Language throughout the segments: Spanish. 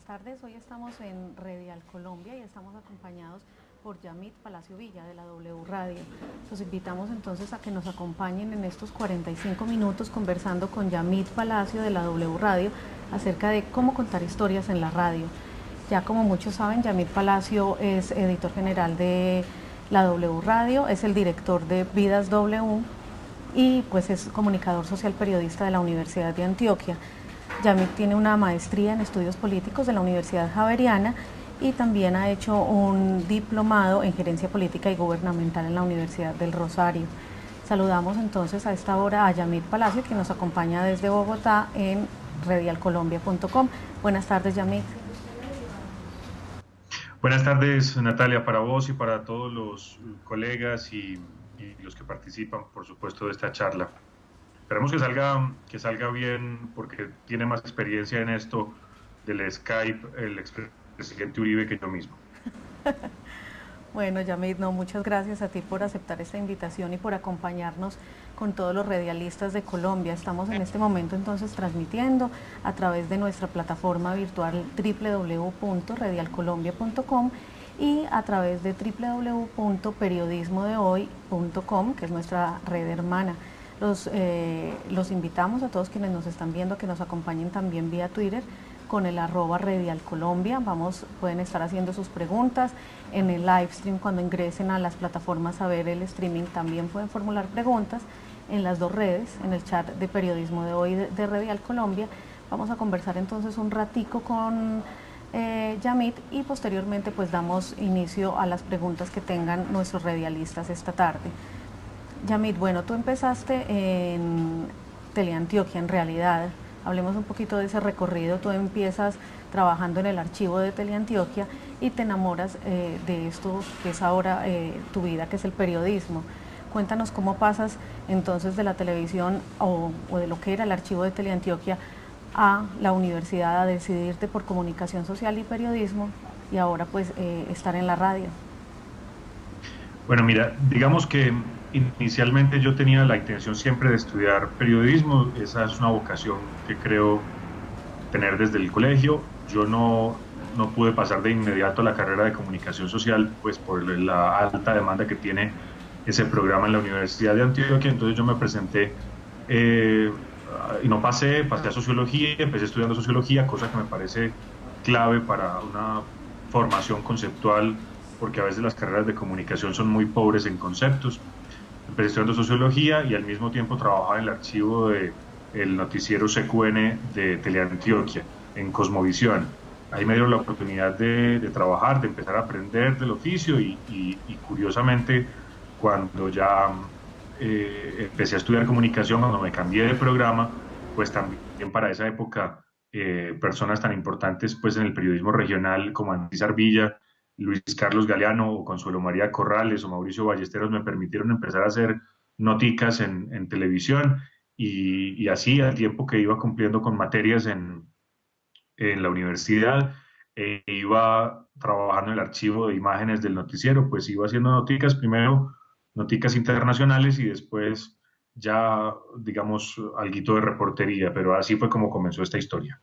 tardes. Hoy estamos en Redial Colombia y estamos acompañados por Yamit Palacio Villa de la W Radio. Los invitamos entonces a que nos acompañen en estos 45 minutos conversando con Yamit Palacio de la W Radio acerca de cómo contar historias en la radio. Ya como muchos saben, Yamit Palacio es editor general de la W Radio, es el director de Vidas W y pues es comunicador social periodista de la Universidad de Antioquia. Yamit tiene una maestría en estudios políticos de la Universidad Javeriana y también ha hecho un diplomado en gerencia política y gubernamental en la Universidad del Rosario. Saludamos entonces a esta hora a Yamit Palacio, que nos acompaña desde Bogotá en redialcolombia.com. Buenas tardes, Yamit. Buenas tardes, Natalia, para vos y para todos los colegas y los que participan, por supuesto, de esta charla. Esperemos que salga bien, porque tiene más experiencia en esto del Skype el expresidente Uribe que yo mismo. Bueno, Yamit, no, muchas gracias a ti por aceptar esta invitación y por acompañarnos con todos los radialistas de Colombia. Estamos en este momento entonces transmitiendo a través de nuestra plataforma virtual www.redialcolombia.com y a través de www.periodismodehoy.com, que es nuestra red hermana. Los invitamos a todos quienes nos están viendo que nos acompañen también vía Twitter con el @redialcolombia. Pueden estar haciendo sus preguntas en el live stream. Cuando ingresen a las plataformas a ver el streaming también pueden formular preguntas en las dos redes, en el chat de Periodismo de Hoy de Redial Colombia. Vamos a conversar entonces un ratico con Yamit y posteriormente pues damos inicio a las preguntas que tengan nuestros radialistas esta tarde. Yamit, bueno, tú empezaste en Teleantioquia, en realidad. Hablemos un poquito de ese recorrido. Tú empiezas trabajando en el archivo de Teleantioquia y te enamoras de esto que es ahora tu vida, que es el periodismo. Cuéntanos cómo pasas entonces de la televisión o de lo que era el archivo de Teleantioquia a la universidad, a decidirte por comunicación social y periodismo y ahora pues estar en la radio. Bueno, mira, digamos que inicialmente yo tenía la intención siempre de estudiar periodismo. Esa es una vocación que creo tener desde el colegio. Yo no pude pasar de inmediato a la carrera de comunicación social, pues por la alta demanda que tiene ese programa en la Universidad de Antioquia. Entonces yo me presenté y no pasé a sociología, empecé estudiando sociología, cosa que me parece clave para una formación conceptual, porque a veces las carreras de comunicación son muy pobres en conceptos. Empecé estudiando sociología y al mismo tiempo trabajaba en el archivo del noticiero CQN de Teleantioquia, en Cosmovisión. Ahí me dieron la oportunidad de trabajar, de empezar a aprender del oficio y curiosamente, cuando ya empecé a estudiar comunicación, cuando me cambié de programa, pues también para esa época personas tan importantes pues en el periodismo regional como Andrés Arvilla, Luis Carlos Galeano o Consuelo María Corrales o Mauricio Ballesteros me permitieron empezar a hacer noticas en televisión y así al tiempo que iba cumpliendo con materias en la universidad iba trabajando en el archivo de imágenes del noticiero, pues iba haciendo noticas, primero noticas internacionales y después ya, digamos, alguito de reportería, pero así fue como comenzó esta historia.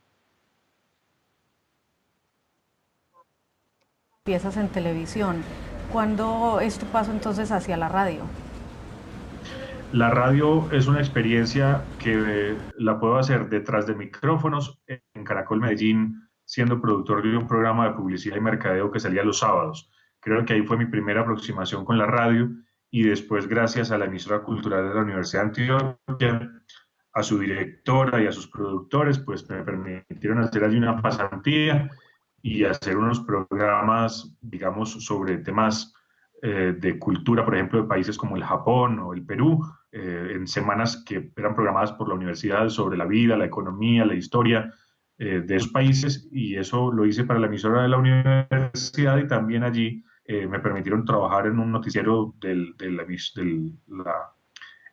Empiezas en televisión. ¿Cuándo es tu paso entonces hacia la radio? La radio es una experiencia que la puedo hacer detrás de micrófonos en Caracol Medellín, siendo productor de un programa de publicidad y mercadeo que salía los sábados. Creo que ahí fue mi primera aproximación con la radio y después, gracias a la emisora cultural de la Universidad de Antioquia, a su directora y a sus productores, pues me permitieron hacer allí una pasantía y hacer unos programas, digamos, sobre temas de cultura, por ejemplo, de países como el Japón o el Perú, en semanas que eran programadas por la universidad sobre la vida, la economía, la historia de esos países, y eso lo hice para la emisora de la universidad y también allí me permitieron trabajar en un noticiero de la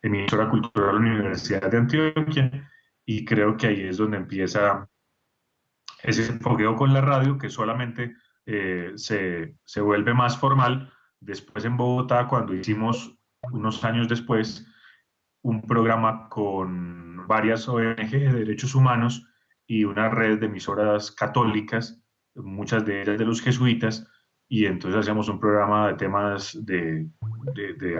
emisora cultural de la Universidad de Antioquia, y creo que ahí es donde empieza ese fogueo con la radio que solamente se vuelve más formal después en Bogotá, cuando hicimos unos años después un programa con varias ONG de derechos humanos y una red de emisoras católicas muchas de ellas de los jesuitas, y entonces hacíamos un programa de temas de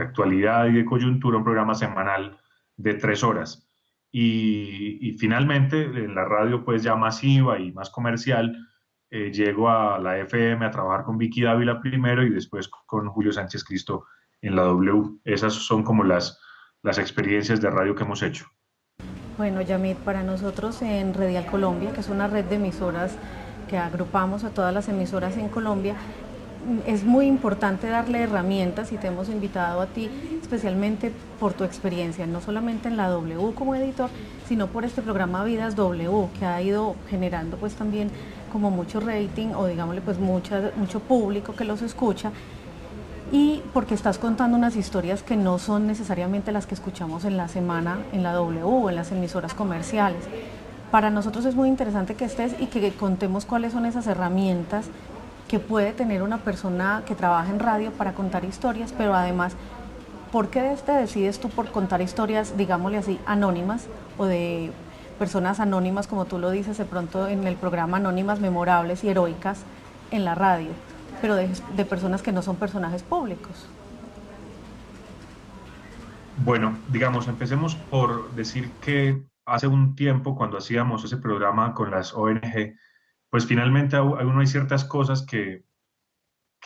actualidad y de coyuntura, un programa semanal de 3 horas. Y finalmente en la radio pues ya masiva y más comercial, llego a la FM a trabajar con Vicky Dávila primero y después con Julio Sánchez Cristo en la W. Esas son como las experiencias de radio que hemos hecho. Bueno, Yamit, para nosotros en Redial Colombia, que es una red de emisoras que agrupamos a todas las emisoras en Colombia, es muy importante darle herramientas y te hemos invitado a ti especialmente por tu experiencia, no solamente en la W como editor, sino por este programa Vidas W, que ha ido generando pues también como mucho rating o digámosle pues mucho público que los escucha, y porque estás contando unas historias que no son necesariamente las que escuchamos en la semana en la W o en las emisoras comerciales. Para nosotros es muy interesante que estés y que contemos cuáles son esas herramientas que puede tener una persona que trabaja en radio para contar historias, pero además, ¿por qué te decides tú por contar historias, digámosle así, anónimas o de personas anónimas, como tú lo dices de pronto en el programa, anónimas, memorables y heroicas en la radio, pero de personas que no son personajes públicos? Bueno, digamos, empecemos por decir que hace un tiempo, cuando hacíamos ese programa con las ONG, pues finalmente a uno hay ciertas cosas que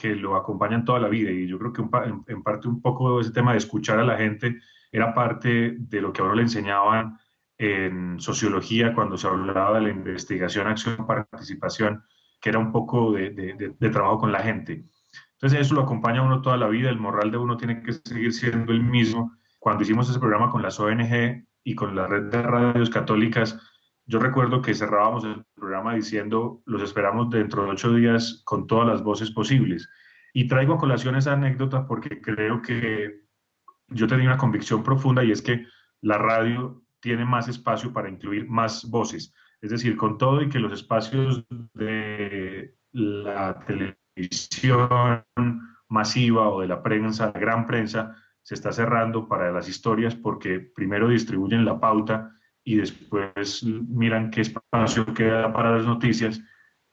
lo acompañan toda la vida, y yo creo que en parte un poco ese tema de escuchar a la gente era parte de lo que a uno le enseñaban en sociología cuando se hablaba de la investigación, acción, participación, que era un poco de trabajo con la gente. Entonces eso lo acompaña a uno toda la vida, el moral de uno tiene que seguir siendo el mismo. Cuando hicimos ese programa con las ONG y con la red de radios católicas, yo recuerdo que cerrábamos el programa diciendo, los esperamos dentro de 8 días con todas las voces posibles. Y traigo a colación esa anécdota porque creo que yo tenía una convicción profunda, y es que la radio tiene más espacio para incluir más voces. Es decir, con todo y que los espacios de la televisión masiva o de la prensa, la gran prensa, se está cerrando para las historias porque primero distribuyen la pauta y después miran qué espacio queda para las noticias,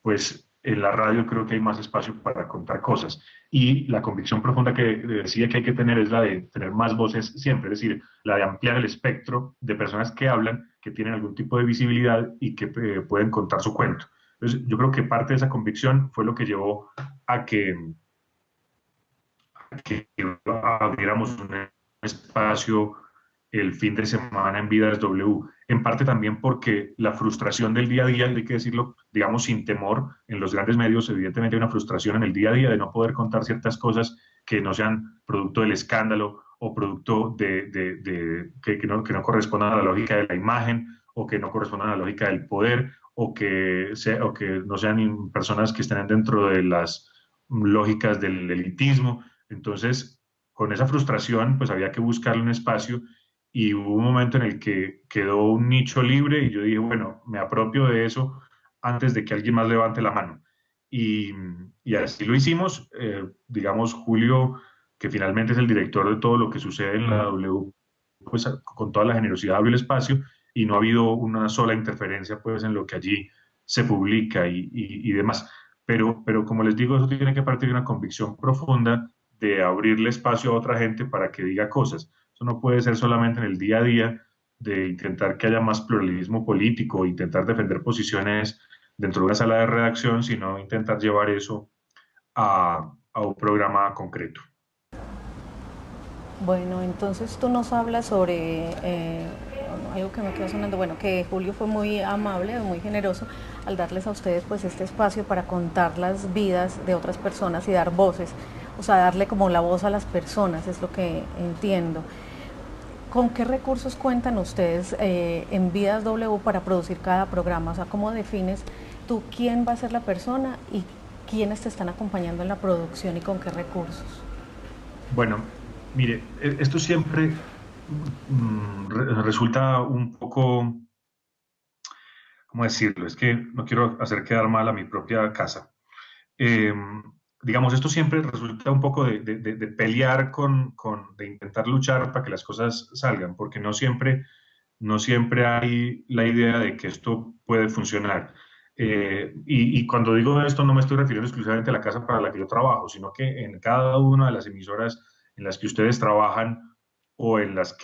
pues en la radio creo que hay más espacio para contar cosas. Y la convicción profunda que decía que hay que tener es la de tener más voces siempre, es decir, la de ampliar el espectro de personas que hablan, que tienen algún tipo de visibilidad y que pueden contar su cuento. Entonces, yo creo que parte de esa convicción fue lo que llevó a que abriéramos un espacio el fin de semana en Vidas W, en parte también porque la frustración del día a día, hay que decirlo, digamos, sin temor, en los grandes medios evidentemente hay una frustración en el día a día de no poder contar ciertas cosas que no sean producto del escándalo o producto que no correspondan a la lógica de la imagen o que no correspondan a la lógica del poder o que no sean personas que estén dentro de las lógicas del elitismo. Entonces, con esa frustración, pues había que buscarle un espacio, y hubo un momento en el que quedó un nicho libre y yo dije, bueno, me apropio de eso antes de que alguien más levante la mano. Y, y así lo hicimos. Digamos, Julio, que finalmente es el director de todo lo que sucede en la W, pues con toda la generosidad abrió el espacio y no ha habido una sola interferencia pues en lo que allí se publica y demás. Pero como les digo, eso tiene que partir de una convicción profunda de abrirle espacio a otra gente para que diga cosas. Eso no puede ser solamente en el día a día de intentar que haya más pluralismo político, intentar defender posiciones dentro de una sala de redacción, sino intentar llevar eso a un programa concreto. Bueno, entonces tú nos hablas sobre algo que me quedó sonando, bueno, que Julio fue muy amable, muy generoso al darles a ustedes pues este espacio para contar las vidas de otras personas y dar voces, o sea, darle como la voz a las personas, es lo que entiendo. ¿Con qué recursos cuentan ustedes en Vidas W para producir cada programa? O sea, ¿cómo defines tú quién va a ser la persona y quiénes te están acompañando en la producción y con qué recursos? Bueno, mire, esto siempre resulta un poco, ¿cómo decirlo? Es que no quiero hacer quedar mal a mi propia casa. Eh, digamos, esto siempre resulta un poco de pelear de intentar luchar para que las cosas salgan, porque no siempre hay la idea de que esto puede funcionar. Y cuando digo esto no me estoy refiriendo exclusivamente a la casa para la que yo trabajo, sino que en cada una de las emisoras en las que ustedes trabajan o en las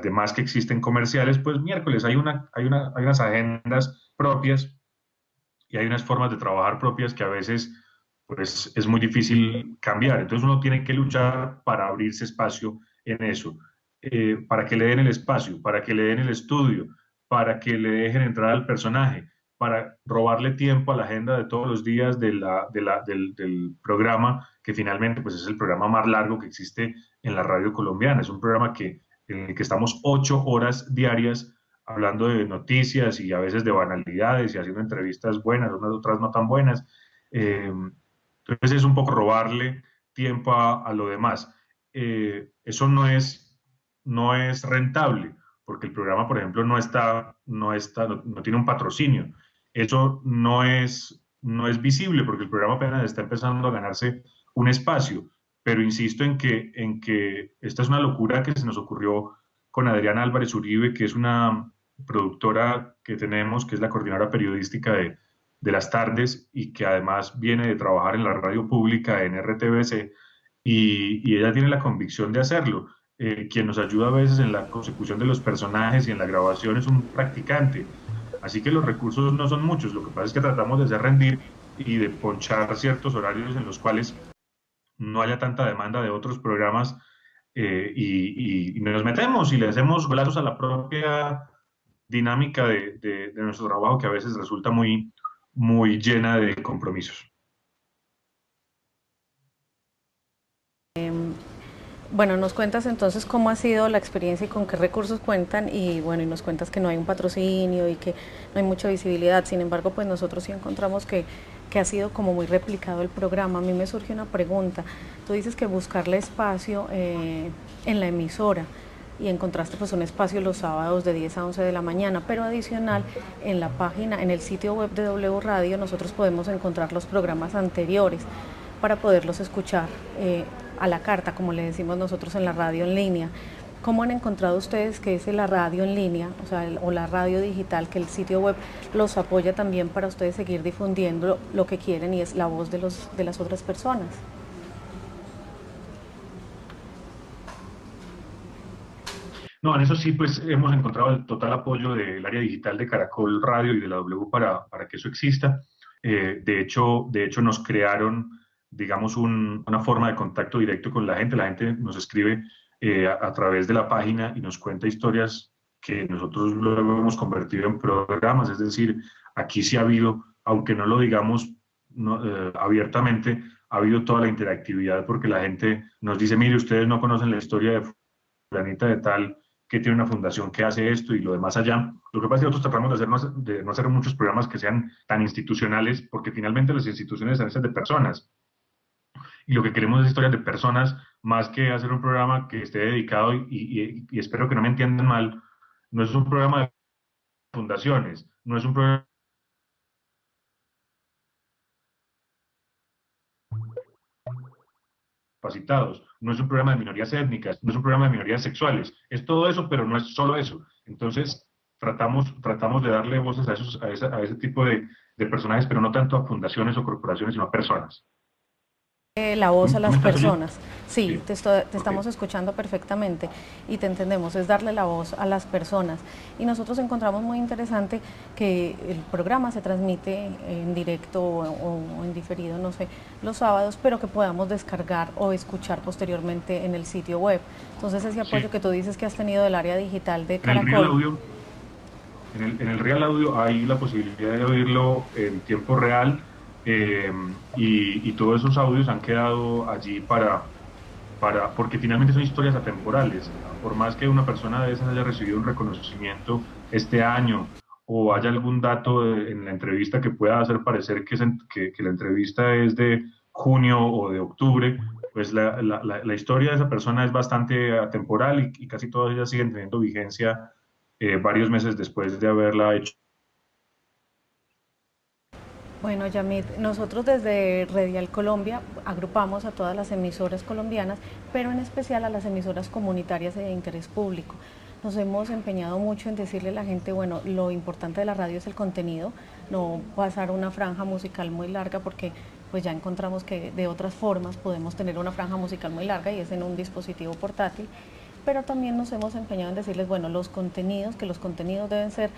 demás que existen comerciales, pues miércoles hay unas agendas propias y hay unas formas de trabajar propias que a veces pues es muy difícil cambiar. Entonces uno tiene que luchar para abrirse espacio en eso, para que le den el espacio, para que le den el estudio, para que le dejen entrar al personaje, para robarle tiempo a la agenda de todos los días del programa, que finalmente pues es el programa más largo que existe en la radio colombiana. Es un programa en el que estamos 8 horas diarias hablando de noticias y a veces de banalidades y haciendo entrevistas buenas, unas otras no tan buenas. Entonces es un poco robarle tiempo a lo demás. Eso no es rentable, porque el programa, por ejemplo, no tiene un patrocinio. Eso no es visible, porque el programa apenas está empezando a ganarse un espacio. Pero insisto en que esta es una locura que se nos ocurrió con Adriana Álvarez Uribe, que es una productora que tenemos, que es la coordinadora periodística de las tardes y que además viene de trabajar en la radio pública en RTBC y ella tiene la convicción de hacerlo. Quien nos ayuda a veces en la consecución de los personajes y en la grabación es un practicante. Así que los recursos no son muchos, lo que pasa es que tratamos de hacer rendir y de ponchar ciertos horarios en los cuales no haya tanta demanda de otros programas y nos metemos y le hacemos golazos a la propia dinámica de nuestro trabajo que a veces resulta muy llena de compromisos. Bueno, nos cuentas entonces cómo ha sido la experiencia y con qué recursos cuentan y bueno, y nos cuentas que no hay un patrocinio y que no hay mucha visibilidad. Sin embargo, pues nosotros sí encontramos que ha sido como muy replicado el programa. A mí me surge una pregunta. Tú dices que buscarle espacio en la emisora y encontraste pues un espacio los sábados de 10 a 11 de la mañana, pero adicional en la página, en el sitio web de W Radio nosotros podemos encontrar los programas anteriores para poderlos escuchar a la carta, como le decimos nosotros en la radio en línea. ¿Cómo han encontrado ustedes que es la radio en línea, o la radio digital, que el sitio web los apoya también para ustedes seguir difundiendo lo que quieren y es la voz de las otras personas? No, en eso sí, pues hemos encontrado el total apoyo del área digital de Caracol Radio y de la W para que eso exista. De hecho, nos crearon, digamos, una forma de contacto directo con la gente. La gente nos escribe a través de la página y nos cuenta historias que nosotros luego hemos convertido en programas. Es decir, aquí sí ha habido, aunque no lo digamos abiertamente, ha habido toda la interactividad porque la gente nos dice, mire, ustedes no conocen la historia de fulanita de tal que tiene una fundación que hace esto y lo demás allá. Lo que pasa es que nosotros tratamos de no hacer muchos programas que sean tan institucionales, porque finalmente las instituciones son esas de personas. Y lo que queremos es historias de personas, más que hacer un programa que esté dedicado, y espero que no me entiendan mal, no es un programa de fundaciones, no es un programa de capacitados, no es un programa de minorías étnicas, no es un programa de minorías sexuales, es todo eso, pero no es solo eso. Entonces, tratamos de darle voces a ese tipo de personajes, pero no tanto a fundaciones o corporaciones, sino a personas. La voz a ¿Tú las me estás oyendo? personas. Sí, Sí, te ok. estamos escuchando perfectamente y te entendemos, es darle la voz a las personas. Y nosotros encontramos muy interesante que el programa se transmite en directo o en diferido, no sé, los sábados, pero que podamos descargar o escuchar posteriormente en el sitio web. Entonces ese apoyo Sí. que tú dices que has tenido del área digital de En el Real Caracol. Audio en el Real Audio hay la posibilidad de oírlo en tiempo real y todos esos audios han quedado allí porque finalmente son historias atemporales. Por más que una persona de esas haya recibido un reconocimiento este año o haya algún dato en la entrevista que pueda hacer parecer que la entrevista es de junio o de octubre, pues la historia de esa persona es bastante atemporal y casi todas ellas siguen teniendo vigencia varios meses después de haberla hecho. Bueno, Yamit, nosotros desde Redial Colombia agrupamos a todas las emisoras colombianas, pero en especial a las emisoras comunitarias de interés público. nos hemos empeñado mucho en decirle a la gente, bueno, lo importante de la radio es el contenido, no pasar una franja musical muy larga porque pues ya encontramos que de otras formas podemos tener una franja musical muy larga y es en un dispositivo portátil, pero también nos hemos empeñado en decirles, bueno, que los contenidos deben ser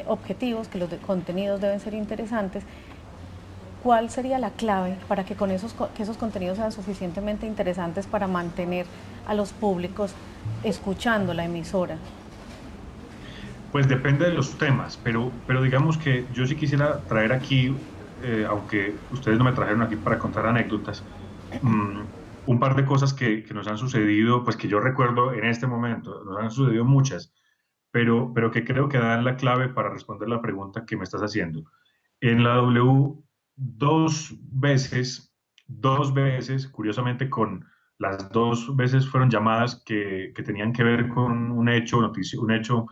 objetivos, que los contenidos deben ser interesantes. ¿Cuál sería la clave para que que esos contenidos sean suficientemente interesantes para mantener a los públicos escuchando la emisora? Pues depende de los temas, pero digamos que yo sí quisiera traer aquí, aunque ustedes no me trajeron aquí para contar anécdotas, mm, un par de cosas que nos han sucedido, pues que yo recuerdo en este momento, nos han sucedido muchas, pero que creo que dan la clave para responder la pregunta que me estás haciendo. En la W, dos veces, curiosamente las dos veces fueron llamadas que tenían que ver con un hecho, un hecho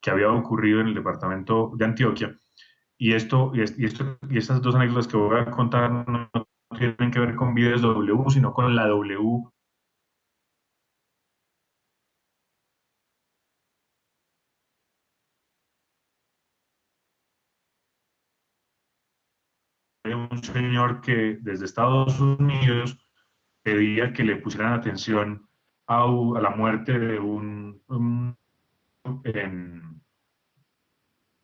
que había ocurrido en el departamento de Antioquia. Y estas dos anécdotas que voy a contar no tienen que ver con Vides W, sino con la W de un señor que desde Estados Unidos pedía que le pusieran atención a la muerte de en,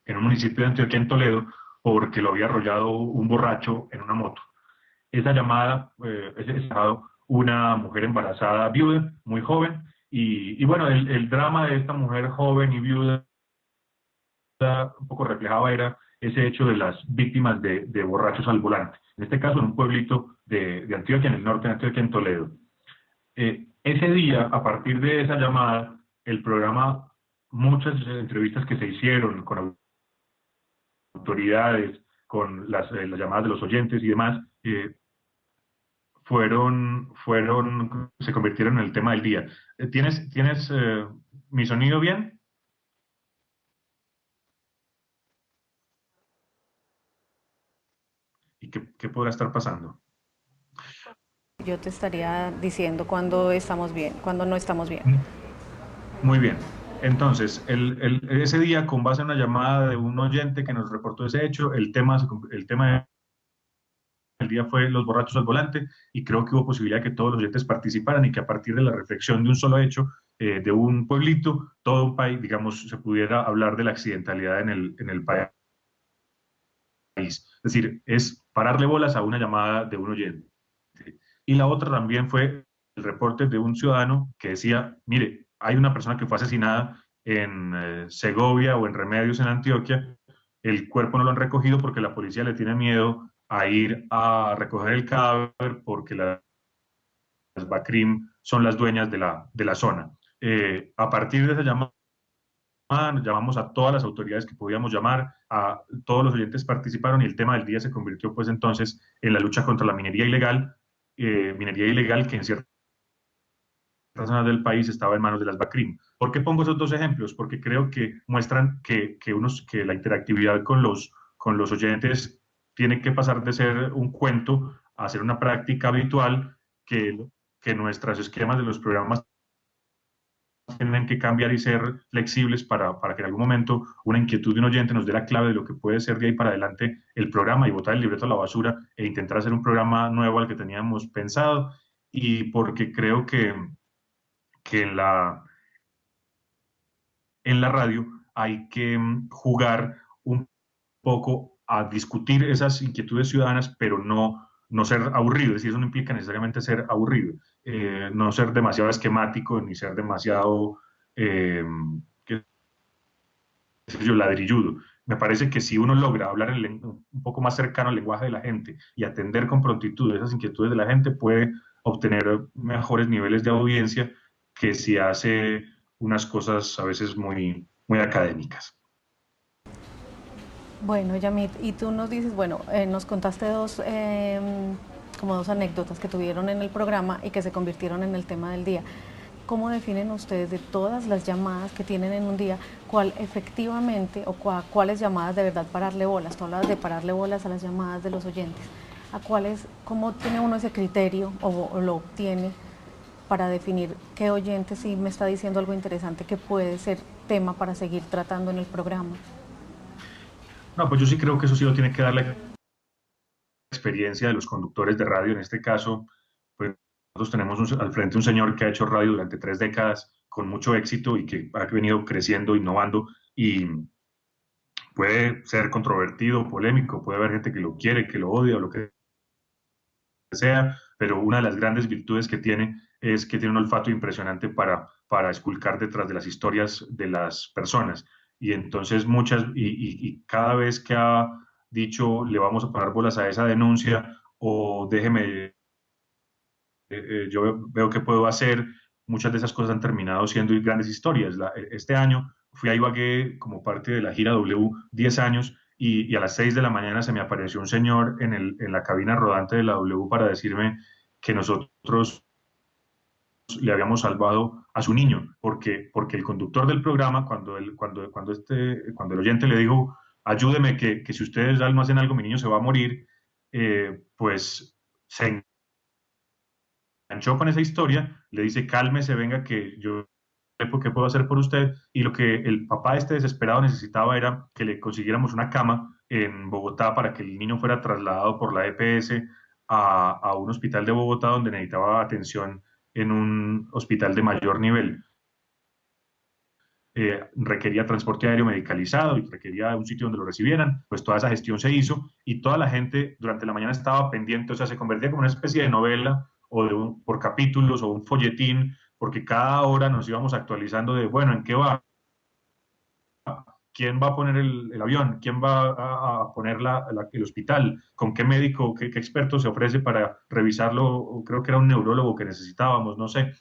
en un municipio de Antioquia, en Toledo, porque lo había arrollado un borracho en una moto. Esa llamada, ese estado, una mujer embarazada, viuda, muy joven, y bueno, el drama de esta mujer joven y viuda un poco reflejaba era ese hecho de las víctimas de borrachos al volante. En este caso, en un pueblito de Antioquia, en el norte de Antioquia, en Toledo. Ese día, a partir de esa llamada, el programa, muchas entrevistas que se hicieron con autoridades, con las llamadas de los oyentes y demás, se convirtieron en el tema del día. ¿Tienes mi sonido bien? ¿Y qué podrá estar pasando? Yo te estaría diciendo cuando estamos bien, cuando no estamos bien. Muy bien. Entonces, ese día, con base en una llamada de un oyente que nos reportó ese hecho, el tema del día fue los borrachos al volante y creo que hubo posibilidad de que todos los oyentes participaran y que a partir de la reflexión de un solo hecho, de un pueblito, todo un país, digamos, se pudiera hablar de la accidentalidad en el país. Es decir, es pararle bolas a una llamada de un oyente. Y la otra también fue el reporte de un ciudadano que decía, mire, hay una persona que fue asesinada en Segovia o en Remedios, en Antioquia, el cuerpo no lo han recogido porque la policía le tiene miedo a ir a recoger el cadáver porque las BACRIM son las dueñas de la zona. A partir de esa llamada, llamamos a todas las autoridades que podíamos llamar, a todos los oyentes participaron y el tema del día se convirtió pues entonces en la lucha contra la minería ilegal que en ciertas zonas del país estaba en manos de las BACRIM. ¿Por qué pongo esos dos ejemplos? Porque creo que muestran que la interactividad con los oyentes tiene que pasar de ser un cuento a ser una práctica habitual, que nuestros esquemas de los programas tienen que cambiar y ser flexibles para que en algún momento una inquietud de un oyente nos dé la clave de lo que puede ser de ahí para adelante el programa y botar el libreto a la basura e intentar hacer un programa nuevo al que teníamos pensado. Y porque creo que en la radio hay que jugar un poco a discutir esas inquietudes ciudadanas, pero no ser aburrido, es decir, eso no implica necesariamente ser aburrido, no ser demasiado esquemático ni ser demasiado, eh, qué sé yo, ladrilludo. Me parece que si uno logra hablar un poco más cercano al lenguaje de la gente y atender con prontitud esas inquietudes de la gente, puede obtener mejores niveles de audiencia que si hace unas cosas a veces muy académicas. Bueno, Yamit, y tú nos dices, bueno, nos contaste como dos anécdotas que tuvieron en el programa y que se convirtieron en el tema del día. ¿Cómo definen ustedes de todas las llamadas que tienen en un día, cuál efectivamente o cuáles llamadas de verdad pararle bolas? Tú hablas de pararle bolas a las llamadas de los oyentes. ¿A cuáles, cómo tiene uno ese criterio o lo obtiene para definir qué oyente sí me está diciendo algo interesante que puede ser tema para seguir tratando en el programa? No, pues yo sí creo que eso sí lo tiene que dar la experiencia de los conductores de radio. En este caso, pues nosotros tenemos al frente un señor que ha hecho radio durante 3 décadas con mucho éxito y que ha venido creciendo, innovando, y puede ser controvertido, polémico, puede haber gente que lo quiere, que lo odia o lo que sea, pero una de las grandes virtudes que tiene es que tiene un olfato impresionante para esculcar detrás de las historias de las personas. Y entonces y cada vez que ha dicho le vamos a parar bolas a esa denuncia o déjeme, yo veo qué puedo hacer, muchas de esas cosas han terminado siendo grandes historias. Este año fui a Ibagué como parte de la gira W 10 años y a las 6 de la mañana se me apareció un señor en la cabina rodante de la W para decirme que nosotros le habíamos salvado a su niño, porque el conductor del programa, cuando el oyente le dijo, ayúdeme, que si ustedes no hacen algo, mi niño se va a morir, pues se enganchó con esa historia, le dice, cálmese, venga, que yo sé qué puedo hacer por usted. Y lo que el papá este desesperado necesitaba era que le consiguiéramos una cama en Bogotá para que el niño fuera trasladado por la EPS a un hospital de Bogotá donde necesitaba atención en un hospital de mayor nivel. Requería transporte aéreo medicalizado y requería un sitio donde lo recibieran, pues toda esa gestión se hizo y toda la gente durante la mañana estaba pendiente, o sea, se convertía como una especie de novela o por capítulos o un folletín, porque cada hora nos íbamos actualizando de, bueno, ¿en qué va? ¿Quién va a poner el avión? ¿Quién va a poner el hospital? ¿Con qué médico, qué experto se ofrece para revisarlo? Creo que era un neurólogo que necesitábamos, no sé.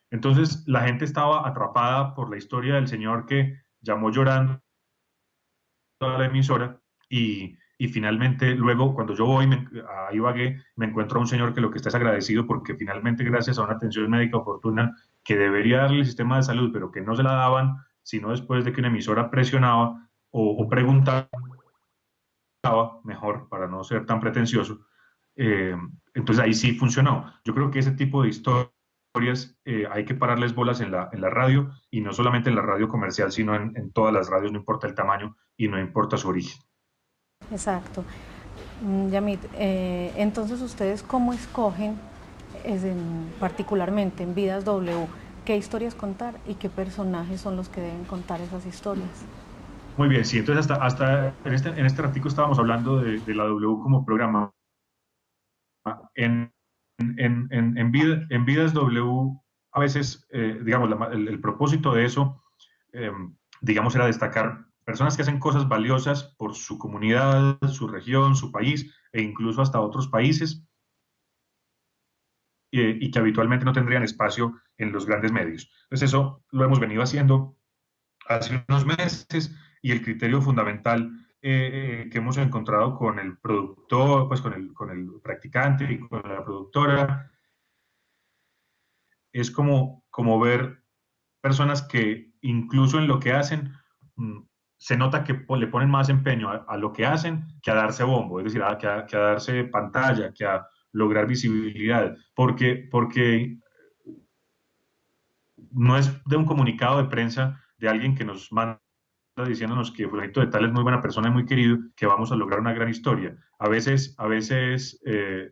Entonces la gente estaba atrapada por la historia del señor que llamó llorando a la emisora y finalmente luego cuando yo voy a Ibagué me encuentro a un señor que lo que está es agradecido porque finalmente gracias a una atención médica oportuna que debería darle el sistema de salud pero que no se la daban sino después de que una emisora presionaba o preguntaba mejor para no ser tan pretencioso, eh, entonces ahí sí funcionó. Yo creo que ese tipo de historias hay que pararles bolas en la radio y no solamente en la radio comercial, sino en todas las radios, no importa el tamaño y no importa su origen. Exacto. Yamit, entonces ustedes cómo escogen, particularmente en Vidas W, qué historias contar y qué personajes son los que deben contar esas historias. Muy bien, sí, entonces hasta en este artículo estábamos hablando de la W como programa. En, en Vidas W, a veces, digamos, el propósito de eso, eh, digamos, era destacar personas que hacen cosas valiosas por su comunidad, su región, su país e incluso hasta otros países y que habitualmente no tendrían espacio en los grandes medios. Entonces eso lo hemos venido haciendo hace unos meses y el criterio fundamental que hemos encontrado con el productor, pues con el practicante y con la productora, es como ver personas que incluso en lo que hacen mm, se nota que le ponen más empeño a lo que hacen que a darse bombo, es decir, que a darse pantalla, que a lograr visibilidad, porque no es de un comunicado de prensa de alguien que nos manda diciéndonos que fulanito de tal es muy buena persona y muy querido, que vamos a lograr una gran historia. A veces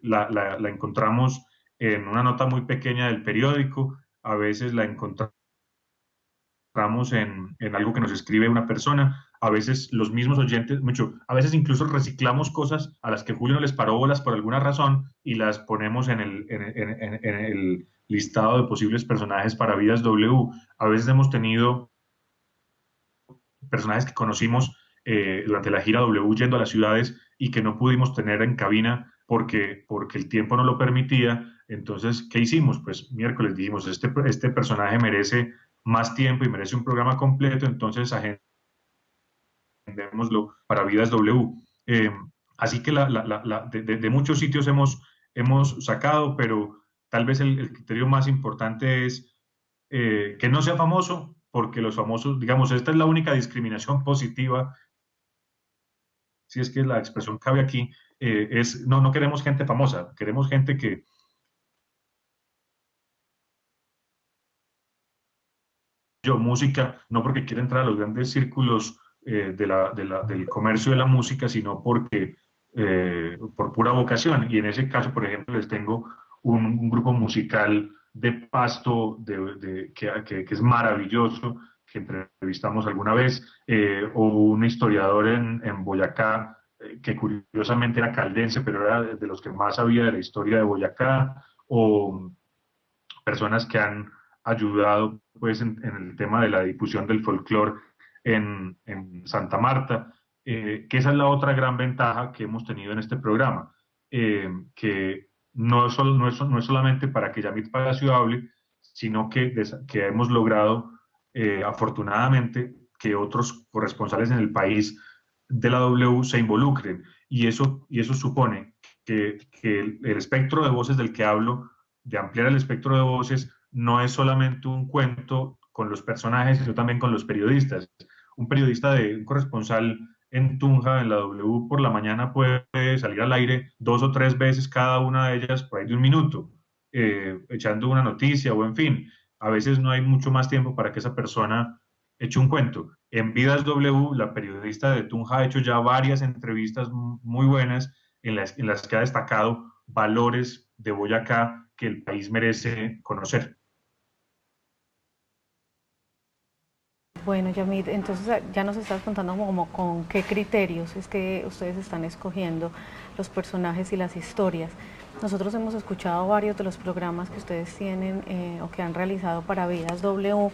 la encontramos en una nota muy pequeña del periódico, a veces la encontramos en algo que nos escribe una persona, a veces los mismos oyentes, a veces incluso reciclamos cosas a las que Julio no les paró bolas por alguna razón y las ponemos en el listado de posibles personajes para Vidas W. A veces hemos tenido personajes que conocimos durante la gira W yendo a las ciudades y que no pudimos tener en cabina porque el tiempo no lo permitía. Entonces, ¿qué hicimos? Pues miércoles dijimos, este personaje merece más tiempo y merece un programa completo, entonces agendémoslo para Vidas W. Así que de muchos sitios hemos sacado, pero tal vez el criterio más importante es que no sea famoso, porque los famosos, digamos, esta es la única discriminación positiva, si es que la expresión cabe aquí, no queremos gente famosa, queremos gente yo, música, no porque quiera entrar a los grandes círculos del comercio de la música, sino porque por pura vocación. Y en ese caso, por ejemplo, les tengo un grupo musical de Pasto que es maravilloso, que entrevistamos alguna vez, o un historiador en Boyacá, que curiosamente era caldense, pero era de los que más sabía de la historia de Boyacá, o personas que han ayudado pues en el tema de la difusión del folclore en Santa Marta, que esa es la otra gran ventaja que hemos tenido en este programa, que no es solamente para que Yamit Palacio hable, sino que hemos logrado afortunadamente que otros corresponsales en el país de la W se involucren, y eso supone que el espectro de voces del que hablo, de ampliar el espectro de voces, no es solamente un cuento con los personajes, sino también con los periodistas. Un periodista un corresponsal en Tunja, en la W, por la mañana puede salir al aire 2 o 3 veces, cada una de ellas por ahí de un minuto, echando una noticia o en fin. A veces no hay mucho más tiempo para que esa persona eche un cuento. En Vidas W, la periodista de Tunja ha hecho ya varias entrevistas muy buenas en las que ha destacado valores de Boyacá que el país merece conocer. Bueno, Yamit, entonces ya nos estás contando como con qué criterios es que ustedes están escogiendo los personajes y las historias. Nosotros hemos escuchado varios de los programas que ustedes tienen o que han realizado para Vidas W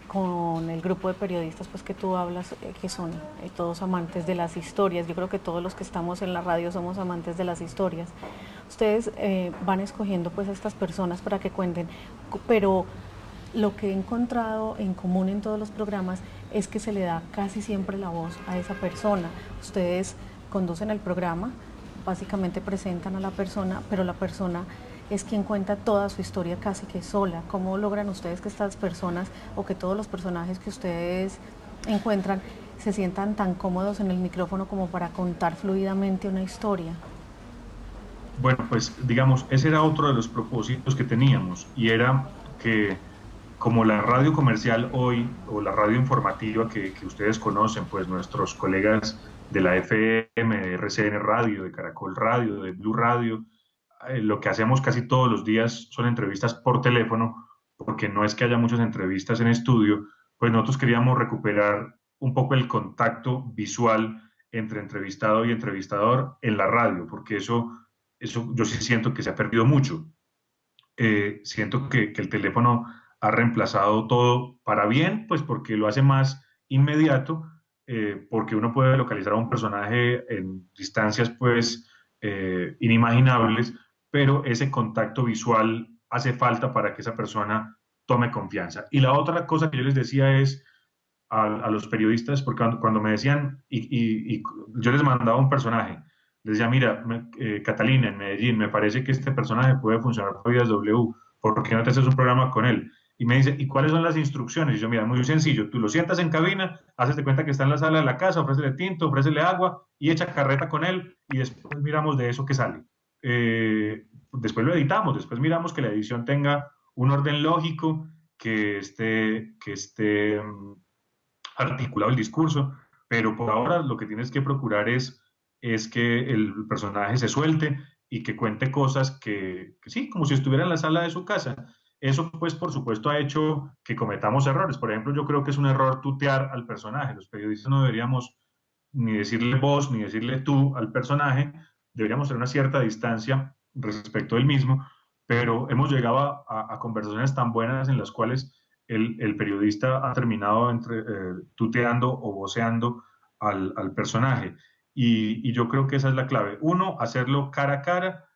con el grupo de periodistas pues que tú hablas, que son todos amantes de las historias. Yo creo que todos los que estamos en la radio somos amantes de las historias. Ustedes van escogiendo pues a estas personas para que cuenten, pero lo que he encontrado en común en todos los programas es que se le da casi siempre la voz a esa persona. Ustedes conducen el programa, básicamente presentan a la persona, pero la persona es quien cuenta toda su historia casi que sola. ¿Cómo logran ustedes que estas personas o que todos los personajes que ustedes encuentran se sientan tan cómodos en el micrófono como para contar fluidamente una historia? Bueno, pues digamos, ese era otro de los propósitos que teníamos, y era que como la radio comercial hoy, o la radio informativa que ustedes conocen, pues nuestros colegas de la FM, de RCN Radio, de Caracol Radio, de Blue Radio, lo que hacemos casi todos los días son entrevistas por teléfono, porque no es que haya muchas entrevistas en estudio, pues nosotros queríamos recuperar un poco el contacto visual entre entrevistado y entrevistador en la radio, porque eso yo sí siento que se ha perdido mucho. Siento que el teléfono ha reemplazado todo para bien, pues porque lo hace más inmediato, porque uno puede localizar a un personaje en distancias pues inimaginables, pero ese contacto visual hace falta para que esa persona tome confianza. Y la otra cosa que yo les decía es a los periodistas, porque cuando me decían, y yo les mandaba un personaje, les decía, mira, Catalina, en Medellín, me parece que este personaje puede funcionar para Vidas W, ¿por qué no te haces un programa con él? Y me dice, ¿y cuáles son las instrucciones? Y yo, mira, muy sencillo, tú lo sientas en cabina, haces de cuenta que está en la sala de la casa, ofrécele tinto, ofrécele agua y echa carreta con él, y después miramos de eso que sale. Después lo editamos, después miramos que la edición tenga un orden lógico, que esté articulado el discurso, pero por ahora lo que tienes que procurar es que el personaje se suelte y que cuente cosas que sí, como si estuviera en la sala de su casa. Eso, pues, por supuesto, ha hecho que cometamos errores. Por ejemplo, yo creo que es un error tutear al personaje. Los periodistas no deberíamos ni decirle vos ni decirle tú al personaje, deberíamos tener una cierta distancia respecto del mismo, pero hemos llegado a conversaciones tan buenas en las cuales el periodista ha terminado tuteando o voceando al personaje. Y yo creo que esa es la clave. Uno, hacerlo cara a cara.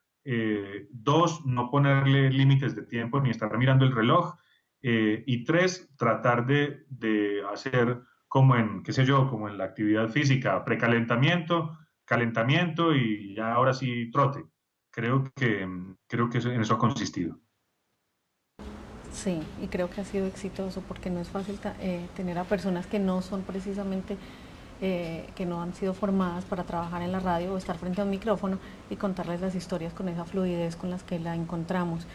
Dos, no ponerle límites de tiempo ni estar mirando el reloj. Y tres, tratar de hacer como en, qué sé yo, como en la actividad física, precalentamiento, calentamiento y ya ahora sí trote. Creo que en eso ha consistido. Sí, y creo que ha sido exitoso porque no es fácil tener a personas que no son precisamente, que no han sido formadas para trabajar en la radio o estar frente a un micrófono y contarles las historias con esa fluidez con las que la encontramos.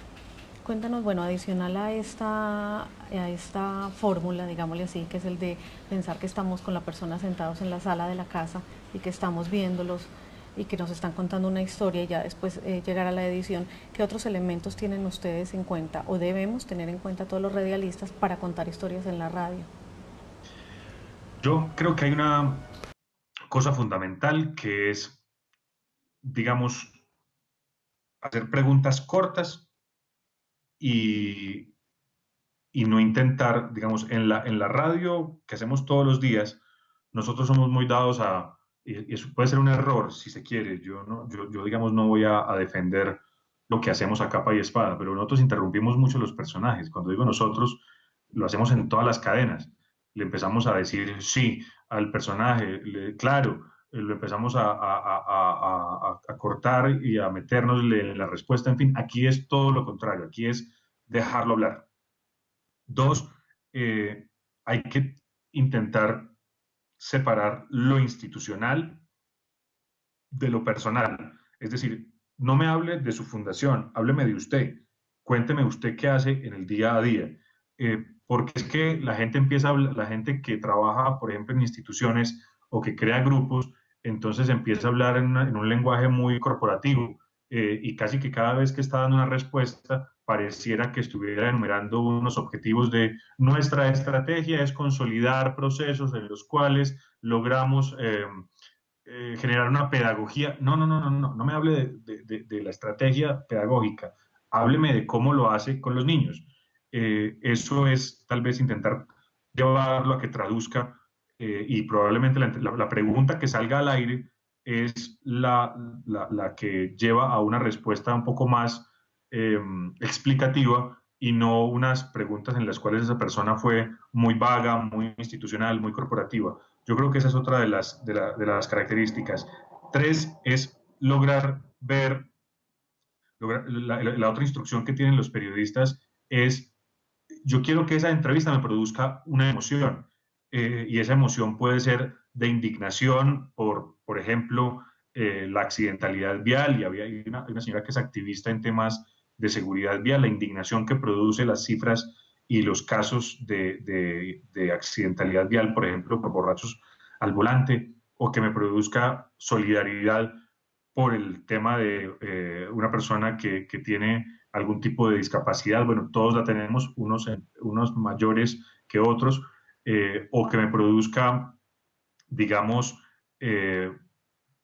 cuéntanos, bueno, adicional a esta fórmula, digámosle así, que es el de pensar que estamos con la persona sentados en la sala de la casa y que estamos viéndolos y que nos están contando una historia y ya después llegar a la edición, ¿qué otros elementos tienen ustedes en cuenta o debemos tener en cuenta todos los radialistas para contar historias en la radio? Yo creo que hay una cosa fundamental que es, digamos, hacer preguntas cortas y, y no intentar, digamos, en la radio que hacemos todos los días, nosotros somos muy dados y eso puede ser un error si se quiere, yo, no, yo digamos, no voy a defender lo que hacemos a capa y espada, pero nosotros interrumpimos mucho los personajes. Cuando digo nosotros, lo hacemos en todas las cadenas. Le empezamos a decir sí al personaje, claro, lo empezamos a cortar y a meternos en la respuesta. En fin, aquí es todo lo contrario, aquí es dejarlo hablar. Dos, hay que intentar separar lo institucional de lo personal. Es decir, no me hable de su fundación, hábleme de usted. Cuénteme usted qué hace en el día a día. Porque es que la gente empieza a hablar, la gente que trabaja, por ejemplo, en instituciones o que crea grupos, entonces empieza a hablar en un lenguaje muy corporativo y casi que cada vez que está dando una respuesta pareciera que estuviera enumerando unos objetivos de nuestra estrategia es consolidar procesos en los cuales logramos generar una pedagogía. No, no, no, no, no, no me hable de la estrategia pedagógica, hábleme de cómo lo hace con los niños. Eso es tal vez intentar llevarlo a que traduzca y probablemente la pregunta que salga al aire es la que lleva a una respuesta un poco más explicativa y no unas preguntas en las cuales esa persona fue muy vaga, muy institucional, muy corporativa. Yo creo que esa es otra de las características. Tres es lograr ver, la otra instrucción que tienen los periodistas es, yo quiero que esa entrevista me produzca una emoción, y esa emoción puede ser de indignación por ejemplo, la accidentalidad vial, y hay una señora que es activista en temas de seguridad vial, la indignación que produce las cifras y los casos de accidentalidad vial, por ejemplo, por borrachos al volante, o que me produzca solidaridad por el tema de una persona que tiene algún tipo de discapacidad. Bueno, todos la tenemos, unos mayores que otros, o que me produzca, digamos, eh,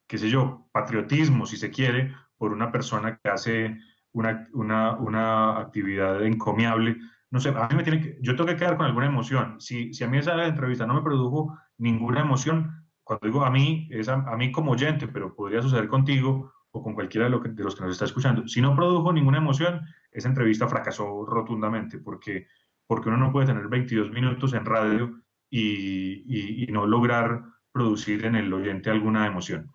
qué sé yo, patriotismo, si se quiere, por una persona que hace una actividad encomiable. No sé, a mí yo tengo que quedar con alguna emoción. Si a mí esa entrevista no me produjo ninguna emoción, cuando digo a mí, es a mí como oyente, pero podría suceder contigo o con cualquiera de los que nos está escuchando. Si no produjo ninguna emoción, esa entrevista fracasó rotundamente, porque uno no puede tener 22 minutos en radio y no lograr producir en el oyente alguna emoción.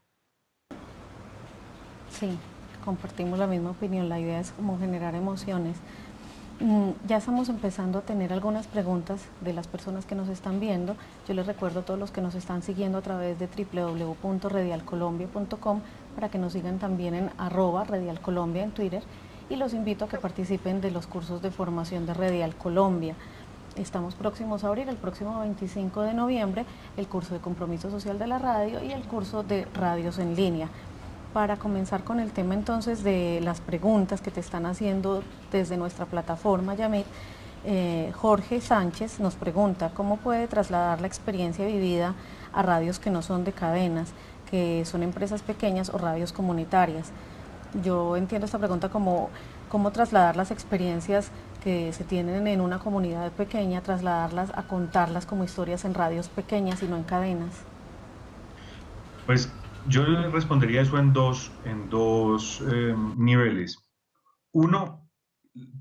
Sí, compartimos la misma opinión, la idea es como generar emociones. Ya estamos empezando a tener algunas preguntas de las personas que nos están viendo. Yo les recuerdo a todos los que nos están siguiendo a través de www.redialcolombia.com para que nos sigan también en @redialcolombia en Twitter y los invito a que participen de los cursos de formación de Redial Colombia. Estamos próximos a abrir el próximo 25 de noviembre el curso de compromiso social de la radio y el curso de radios en línea. Para comenzar con el tema entonces de las preguntas que te están haciendo desde nuestra plataforma Yamit, Jorge Sánchez nos pregunta cómo puede trasladar la experiencia vivida a radios que no son de cadenas, que son empresas pequeñas o radios comunitarias. Yo entiendo esta pregunta como cómo trasladar las experiencias que se tienen en una comunidad pequeña, trasladarlas a contarlas como historias en radios pequeñas y no en cadenas. Pues yo le respondería eso en dos niveles. Uno,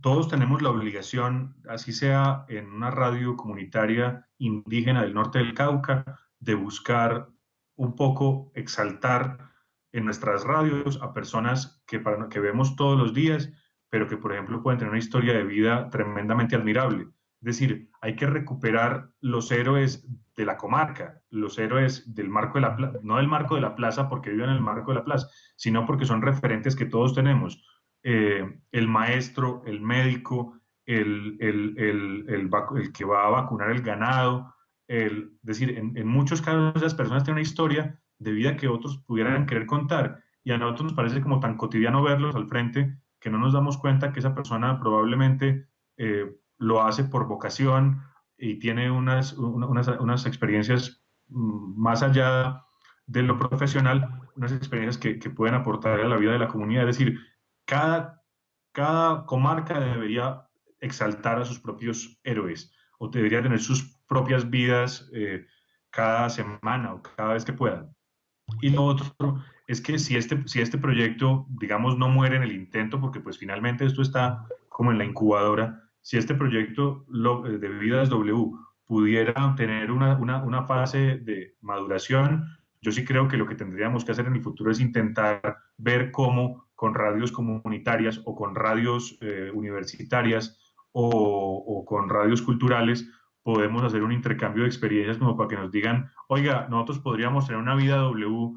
todos tenemos la obligación, así sea en una radio comunitaria indígena del norte del Cauca, de buscar un poco exaltar en nuestras radios a personas que vemos todos los días, pero que, por ejemplo, pueden tener una historia de vida tremendamente admirable. Es decir, hay que recuperar los héroes de la comarca, los héroes del marco de la plaza, no del marco de la plaza porque viven en el marco de la plaza, sino porque son referentes que todos tenemos. el maestro, el médico, el que va a vacunar el ganado. Es decir, en muchos casos esas personas tienen una historia de vida que otros pudieran querer contar y a nosotros nos parece como tan cotidiano verlos al frente que no nos damos cuenta que esa persona probablemente lo hace por vocación y tiene unas experiencias más allá de lo profesional, unas experiencias que pueden aportar a la vida de la comunidad. Es decir, cada, cada comarca debería exaltar a sus propios héroes o debería tener sus propias vidas cada semana o cada vez que puedan. Y lo otro es que si este proyecto, digamos, no muere en el intento, porque pues finalmente esto está como en la incubadora, si este proyecto de Vidas W pudiera tener una fase de maduración, yo sí creo que lo que tendríamos que hacer en el futuro es intentar ver cómo con radios comunitarias o con radios universitarias o con radios culturales podemos hacer un intercambio de experiencias como para que nos digan, oiga, nosotros podríamos tener una vida W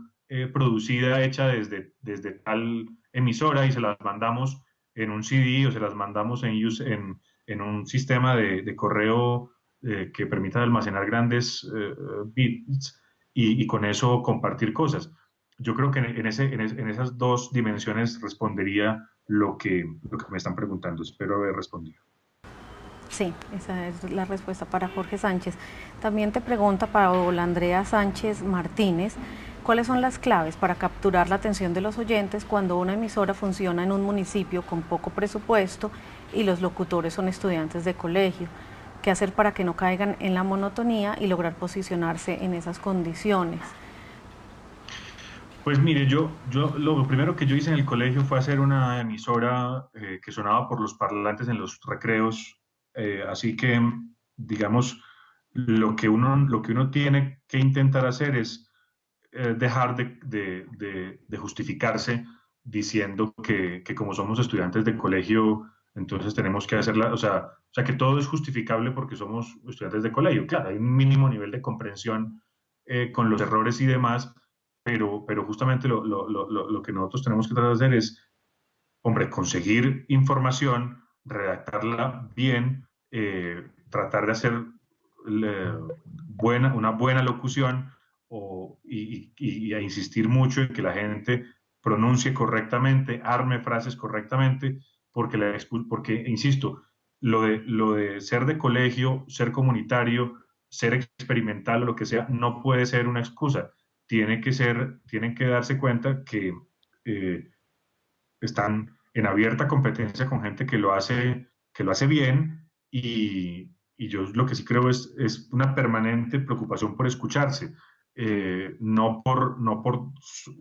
producida, hecha desde tal emisora y se las mandamos en un CD o se las mandamos en un sistema de correo que permita almacenar grandes bits y con eso compartir cosas. Yo creo que en esas dos dimensiones respondería lo que me están preguntando. Espero haber respondido. Sí, esa es la respuesta para Jorge Sánchez. También te pregunta Paola Andrea Sánchez Martínez, ¿cuáles son las claves para capturar la atención de los oyentes cuando una emisora funciona en un municipio con poco presupuesto y los locutores son estudiantes de colegio? ¿Qué hacer para que no caigan en la monotonía y lograr posicionarse en esas condiciones? Pues mire, yo lo primero que yo hice en el colegio fue hacer una emisora que sonaba por los parlantes en los recreos, así que, digamos, lo que uno tiene que intentar hacer es dejar de justificarse diciendo que como somos estudiantes de colegio, entonces tenemos que hacerla, o sea, que todo es justificable porque somos estudiantes de colegio. Claro, hay un mínimo nivel de comprensión con los errores y demás, pero justamente lo que nosotros tenemos que tratar de hacer es, hombre, conseguir información, redactarla bien, tratar de hacer una buena locución y a insistir mucho en que la gente pronuncie correctamente, arme frases correctamente, porque insisto, lo de ser de colegio, ser comunitario, ser experimental o lo que sea, no puede ser una excusa. Tienen que darse cuenta eh, están en abierta competencia con gente que lo hace bien y yo lo que sí creo es una permanente preocupación por escucharse, no por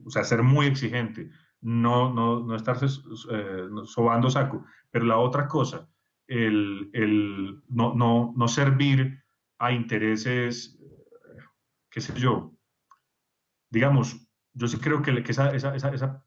o sea, ser muy exigente, no estarse sobando saco, pero la otra cosa, no servir a intereses, qué sé yo, digamos, yo sí creo que esa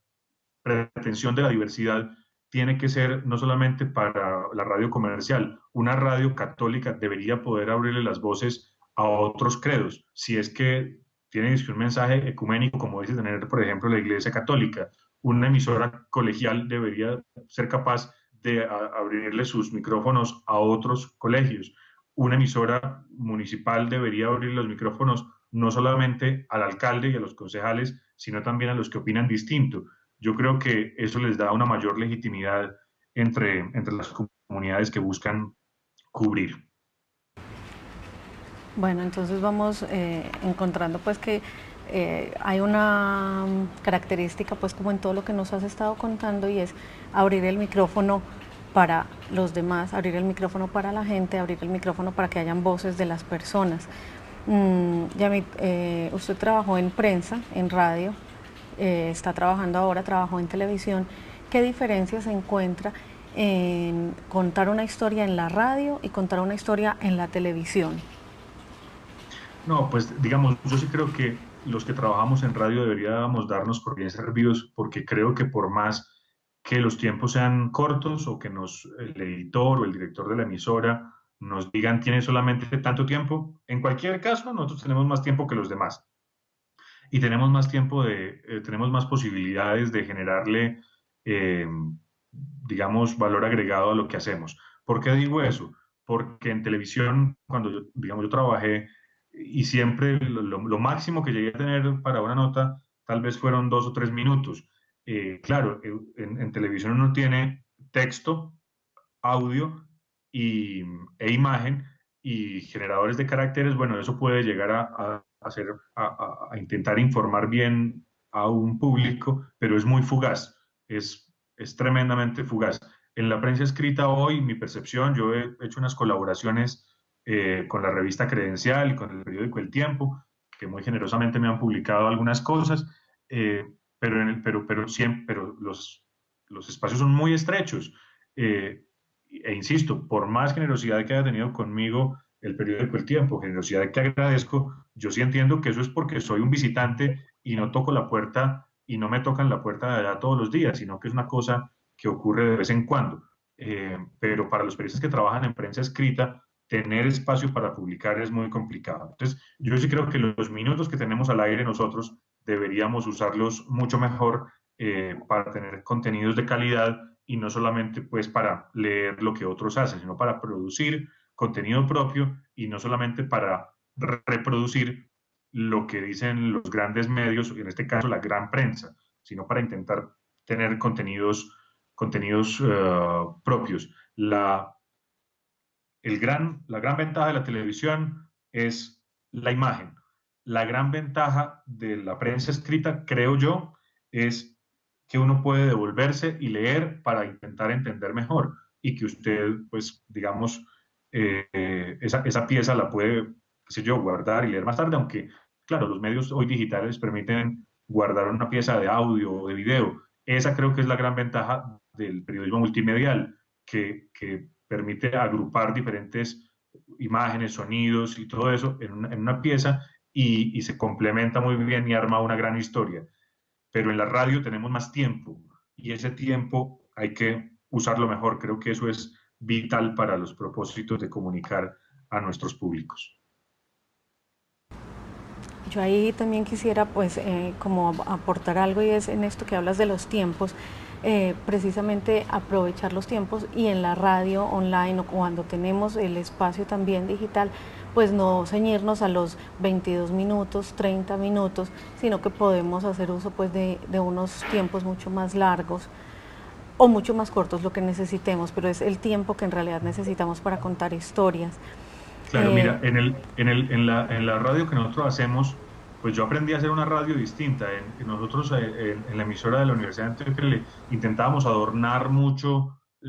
pretensión de la diversidad tiene que ser no solamente para la radio comercial, una radio católica debería poder abrirle las voces a otros credos, si es que tiene un mensaje ecuménico, como dice tener, por ejemplo, la Iglesia Católica. Una emisora colegial debería ser capaz de abrirle sus micrófonos a otros colegios. Una emisora municipal debería abrir los micrófonos no solamente al alcalde y a los concejales, sino también a los que opinan distinto. Yo creo que eso les da una mayor legitimidad entre las comunidades que buscan cubrir. Bueno, entonces vamos encontrando pues que hay una característica pues como en todo lo que nos has estado contando y es abrir el micrófono para los demás, abrir el micrófono para la gente, abrir el micrófono para que hayan voces de las personas. Yamit, usted trabajó en prensa, en radio, está trabajando ahora, trabajó en televisión. ¿Qué diferencia se encuentra en contar una historia en la radio y contar una historia en la televisión? No, pues digamos, yo sí creo que los que trabajamos en radio deberíamos darnos por bien servidos porque creo que por más que los tiempos sean cortos o que el editor o el director de la emisora nos digan tiene solamente tanto tiempo, en cualquier caso nosotros tenemos más tiempo que los demás y tenemos más tiempo tenemos más posibilidades de generarle, eh, digamos, valor agregado a lo que hacemos. ¿Por qué digo eso? Porque en televisión, cuando yo, digamos, yo trabajé y siempre lo máximo que llegué a tener para una nota tal vez fueron 2 o 3 minutos. Claro, en televisión uno tiene texto, audio y, e imagen y generadores de caracteres. Bueno, eso puede llegar a hacer, a intentar informar bien a un público, pero es muy fugaz, es tremendamente fugaz. En la prensa escrita hoy, mi percepción, yo he hecho unas colaboraciones con la revista Credencial y con el periódico El Tiempo, que muy generosamente me han publicado algunas cosas, pero los espacios son muy estrechos. E insisto, por más generosidad que haya tenido conmigo el periódico El Tiempo, generosidad que agradezco, yo sí entiendo que eso es porque soy un visitante y no toco la puerta y no me tocan la puerta de allá todos los días, sino que es una cosa que ocurre de vez en cuando. Pero para los periodistas que trabajan en prensa escrita, tener espacio para publicar es muy complicado. Entonces, yo sí creo que los minutos que tenemos al aire nosotros deberíamos usarlos mucho mejor para tener contenidos de calidad y no solamente pues para leer lo que otros hacen, sino para producir contenido propio y no solamente para reproducir lo que dicen los grandes medios, en este caso la gran prensa, sino para intentar tener contenidos propios. La gran ventaja de la televisión es la imagen. La gran ventaja de la prensa escrita, creo yo, es que uno puede devolverse y leer para intentar entender mejor y que usted, pues, digamos, esa pieza la puede, qué sé yo, guardar y leer más tarde, aunque, claro, los medios hoy digitales permiten guardar una pieza de audio o de video. Esa creo que es la gran ventaja del periodismo multimedial, que permite agrupar diferentes imágenes, sonidos y todo eso en una pieza y se complementa muy bien y arma una gran historia. Pero en la radio tenemos más tiempo y ese tiempo hay que usarlo mejor. Creo que eso es vital para los propósitos de comunicar a nuestros públicos. Yo ahí también quisiera pues como aportar algo y es en esto que hablas de los tiempos, precisamente aprovechar los tiempos y en la radio online o cuando tenemos el espacio también digital, pues no ceñirnos a los 22 minutos, 30 minutos, sino que podemos hacer uso pues de unos tiempos mucho más largos o mucho más cortos, lo que necesitemos, pero es el tiempo que en realidad necesitamos para contar historias. Claro, Eh, mira, en la radio que nosotros hacemos, pues yo aprendí a hacer una radio distinta. Nosotros en la emisora de la Universidad de Antioquia intentábamos adornar mucho, y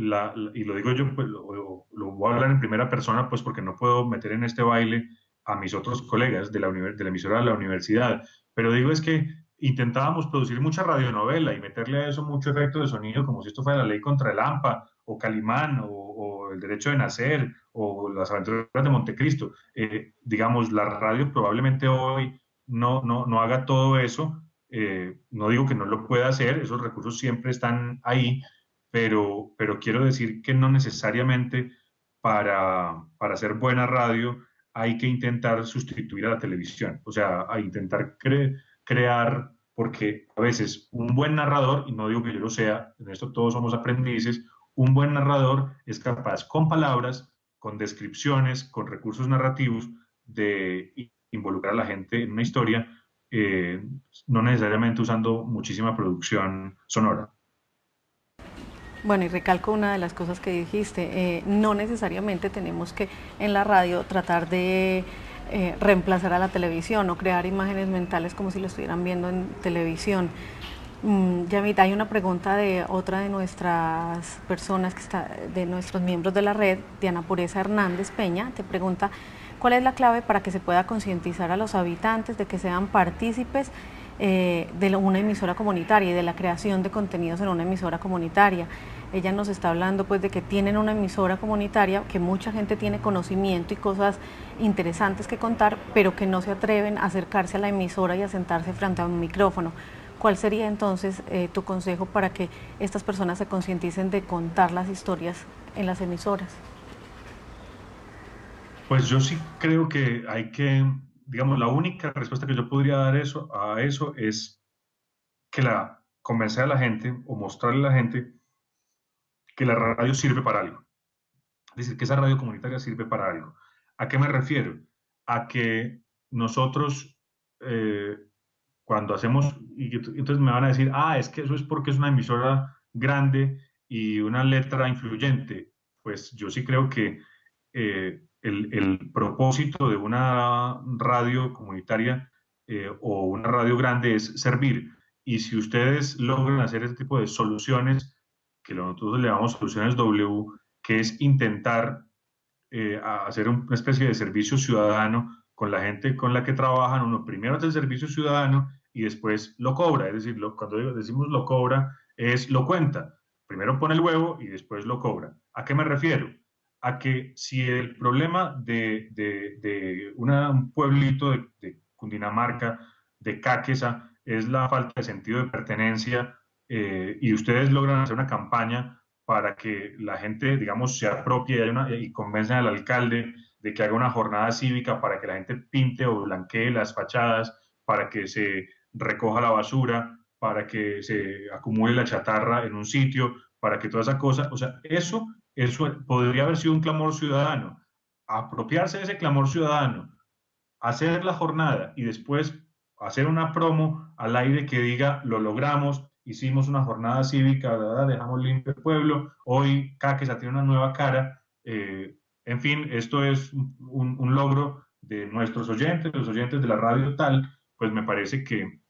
lo digo yo, pues lo voy a hablar en primera persona, pues porque no puedo meter en este baile a mis otros colegas de la emisora de la universidad. Pero digo es que intentábamos producir mucha radionovela y meterle a eso mucho efecto de sonido, como si esto fuera la ley contra el AMPA, o Calimán, o el derecho de nacer, o las aventuras de Montecristo. Digamos, la radio probablemente hoy no haga todo eso. No digo que no lo pueda hacer, esos recursos siempre están ahí, pero quiero decir que no necesariamente para hacer buena radio hay que intentar sustituir a la televisión, o sea, a intentar crear, porque a veces un buen narrador, y no digo que yo lo sea, en esto todos somos aprendices, un buen narrador es capaz con palabras, con descripciones, con recursos narrativos, de involucrar a la gente en una historia, eh, no necesariamente usando muchísima producción sonora. Bueno, y recalco una de las cosas que dijiste, no necesariamente tenemos que en la radio tratar de reemplazar a la televisión o crear imágenes mentales como si lo estuvieran viendo en televisión. Yamit, hay una pregunta de otra de nuestras personas, de nuestros miembros de la red, Diana Pureza Hernández Peña, te pregunta, ¿cuál es la clave para que se pueda concientizar a los habitantes de que sean partícipes de una emisora comunitaria y de la creación de contenidos en una emisora comunitaria? Ella nos está hablando pues de que tienen una emisora comunitaria, que mucha gente tiene conocimiento y cosas interesantes que contar, pero que no se atreven a acercarse a la emisora y a sentarse frente a un micrófono. ¿Cuál sería entonces tu consejo para que estas personas se concienticen de contar las historias en las emisoras? Pues yo sí creo que hay que, digamos, la única respuesta que yo podría dar a eso es que convencer a la gente o mostrarle a la gente que la radio sirve para algo. Es decir, que esa radio comunitaria sirve para algo. ¿A qué me refiero? A que nosotros, cuando hacemos, y entonces me van a decir, es que eso es porque es una emisora grande y una letra influyente. Pues yo sí creo que el propósito de una radio comunitaria o una radio grande es servir. Y si ustedes logran hacer ese tipo de soluciones, que nosotros le llamamos soluciones W, que es intentar hacer una especie de servicio ciudadano con la gente con la que trabajan. Uno primero hace el servicio ciudadano y después lo cobra. Es decir, cuando decimos lo cobra, es lo cuenta. Primero pone el huevo y después lo cobra. ¿A qué me refiero? A que si el problema de un pueblito de Cundinamarca, de Cáqueza, es la falta de sentido de pertenencia, y ustedes logran hacer una campaña para que la gente, digamos, se apropie y convenzan al alcalde de que haga una jornada cívica para que la gente pinte o blanquee las fachadas, para que se recoja la basura, para que se acumule la chatarra en un sitio, para que toda esa cosa, o sea, eso podría haber sido un clamor ciudadano. Apropiarse de ese clamor ciudadano, hacer la jornada y después hacer una promo al aire que diga, lo logramos, hicimos una jornada cívica, ¿verdad? Dejamos limpio el pueblo, hoy Cáqueza tiene una nueva cara. En fin, esto es un logro de nuestros oyentes, los oyentes de la radio tal, pues me parece que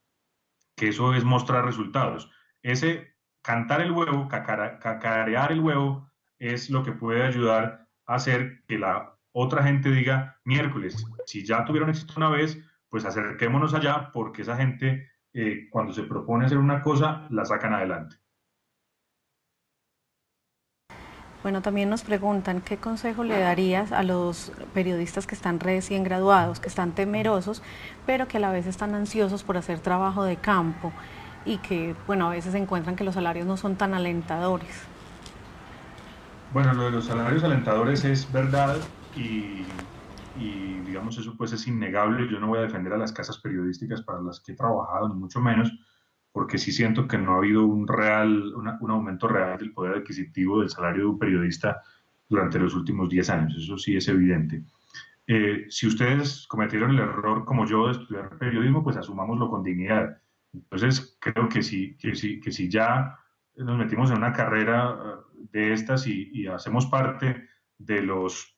eso es mostrar resultados. Ese cantar el huevo, cacarear el huevo, es lo que puede ayudar a hacer que la otra gente diga, miércoles, si ya tuvieron éxito una vez, pues acerquémonos allá porque esa gente, cuando se propone hacer una cosa, la sacan adelante. Bueno, también nos preguntan qué consejo le darías a los periodistas que están recién graduados, que están temerosos, pero que a la vez están ansiosos por hacer trabajo de campo y que, bueno, a veces encuentran que los salarios no son tan alentadores. Bueno, lo de los salarios alentadores es verdad digamos eso pues es innegable. Yo no voy a defender a las casas periodísticas para las que he trabajado, ni mucho menos, porque sí siento que no ha habido un aumento real del poder adquisitivo del salario de un periodista durante los últimos 10 años. Eso sí es evidente. Si ustedes cometieron el error como yo de estudiar periodismo, pues asumámoslo con dignidad. Entonces, creo que si ya nos metimos en una carrera de estas y hacemos parte de los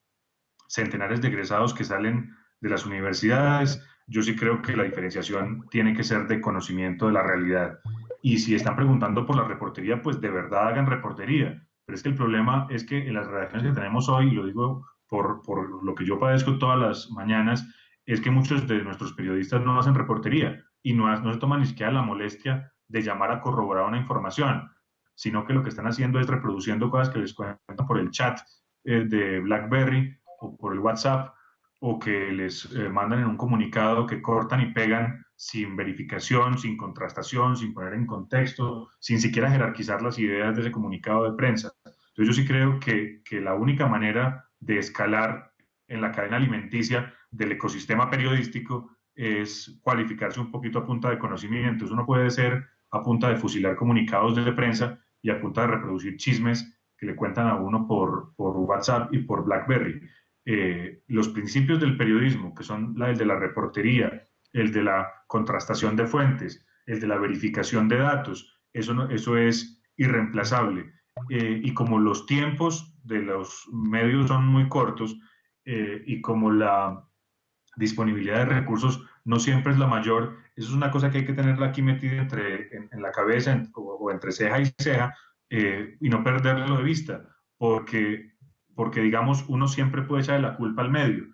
centenares de egresados que salen de las universidades, yo sí creo que la diferenciación tiene que ser de conocimiento de la realidad. Y si están preguntando por la reportería, pues de verdad hagan reportería. Pero es que el problema es que en las redacciones que tenemos hoy, y lo digo por lo que yo padezco todas las mañanas, es que muchos de nuestros periodistas no hacen reportería y no se toman ni siquiera la molestia de llamar a corroborar una información, sino que lo que están haciendo es reproduciendo cosas que les cuentan por el chat de BlackBerry o por el WhatsApp, o que les mandan en un comunicado que cortan y pegan sin verificación, sin contrastación, sin poner en contexto, sin siquiera jerarquizar las ideas de ese comunicado de prensa. Entonces yo sí creo que la única manera de escalar en la cadena alimenticia del ecosistema periodístico es cualificarse un poquito a punta de conocimientos. Uno puede ser a punta de fusilar comunicados de prensa y a punta de reproducir chismes que le cuentan a uno por WhatsApp y por BlackBerry. Los principios del periodismo, que son el de la reportería, el de la contrastación de fuentes, el de la verificación de datos, eso es irreemplazable. Y como los tiempos de los medios son muy cortos y como la disponibilidad de recursos no siempre es la mayor, eso es una cosa que hay que tenerla aquí metida en la cabeza o entre ceja y ceja, y no perderlo de vista, porque digamos uno siempre puede echarle la culpa al medio.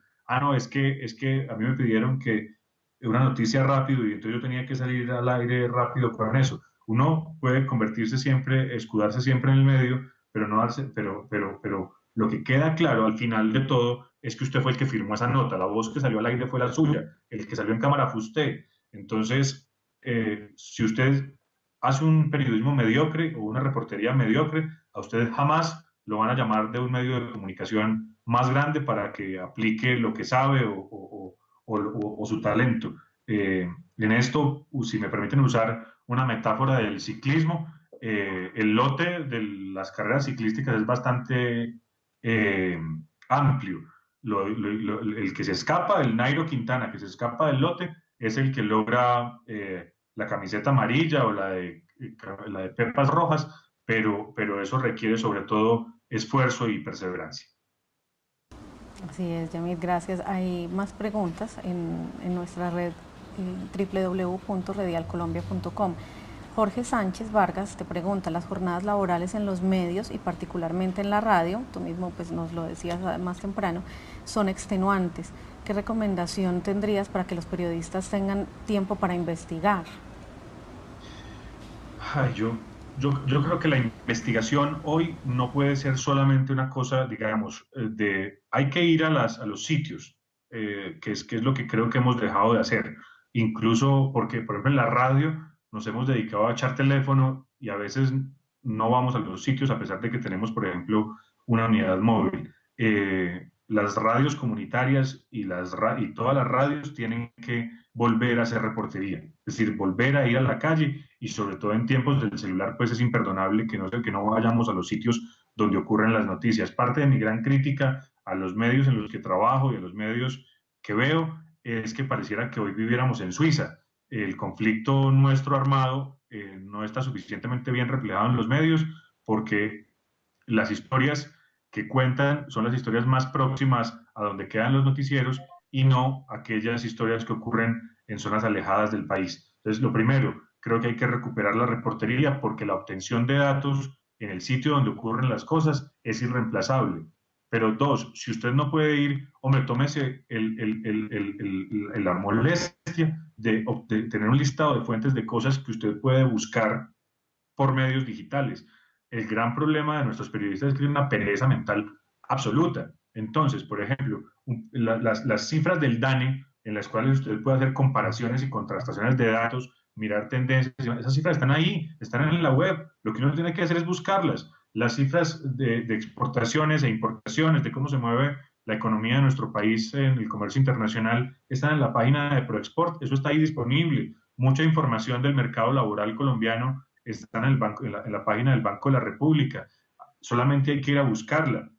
No, es que a mí me pidieron que una noticia rápido y entonces yo tenía que salir al aire rápido con eso. Uno puede convertirse siempre, escudarse siempre en el medio, pero no darse, pero lo que queda claro al final de todo es que usted fue el que firmó esa nota, la voz que salió al aire fue la suya, el que salió en cámara fue usted. Entonces, si usted hace un periodismo mediocre o una reportería mediocre, a usted jamás lo van a llamar de un medio de comunicación más grande para que aplique lo que sabe o su talento. En esto, si me permiten usar una metáfora del ciclismo, el lote de las carreras ciclísticas es bastante amplio. El que se escapa, el Nairo Quintana, que se escapa del lote, es el que logra la camiseta amarilla o la de pepas rojas, pero eso requiere sobre todo esfuerzo y perseverancia. Así es, Yamit, gracias. Hay más preguntas en nuestra red www.redialcolombia.com. Jorge Sánchez Vargas te pregunta, las jornadas laborales en los medios y particularmente en la radio, tú mismo pues nos lo decías más temprano, son extenuantes. ¿Qué recomendación tendrías para que los periodistas tengan tiempo para investigar? Ay, yo creo que la investigación hoy no puede ser solamente una cosa, digamos, hay que ir a los sitios, que es lo que creo que hemos dejado de hacer. Incluso porque, por ejemplo, en la radio nos hemos dedicado a echar teléfono y a veces no vamos a los sitios a pesar de que tenemos, por ejemplo, una unidad móvil. Las radios comunitarias y todas las radios tienen que volver a hacer reportería, es decir, volver a ir a la calle y sobre todo en tiempos del celular, pues es imperdonable que no vayamos a los sitios donde ocurren las noticias. Parte de mi gran crítica a los medios en los que trabajo y a los medios que veo es que pareciera que hoy viviéramos en Suiza. El conflicto nuestro armado no está suficientemente bien reflejado en los medios porque las historias que cuentan son las historias más próximas a donde quedan los noticieros y no aquellas historias que ocurren en zonas alejadas del país. Entonces, lo primero, creo que hay que recuperar la reportería porque la obtención de datos en el sitio donde ocurren las cosas es irreemplazable. Pero dos, si usted no puede ir, hombre, tómese la molestia de tener un listado de fuentes de cosas que usted puede buscar por medios digitales. El gran problema de nuestros periodistas es que tienen una pereza mental absoluta. Entonces, por ejemplo, las cifras del DANE, en las cuales usted puede hacer comparaciones y contrastaciones de datos, mirar tendencias, esas cifras están ahí, están en la web. Lo que uno tiene que hacer es buscarlas. Las cifras de exportaciones e importaciones, de cómo se mueve la economía de nuestro país en el comercio internacional, están en la página de ProExport. Eso está ahí disponible. Mucha información del mercado laboral colombiano está en la página del Banco de la República. Solamente hay que ir a buscarla.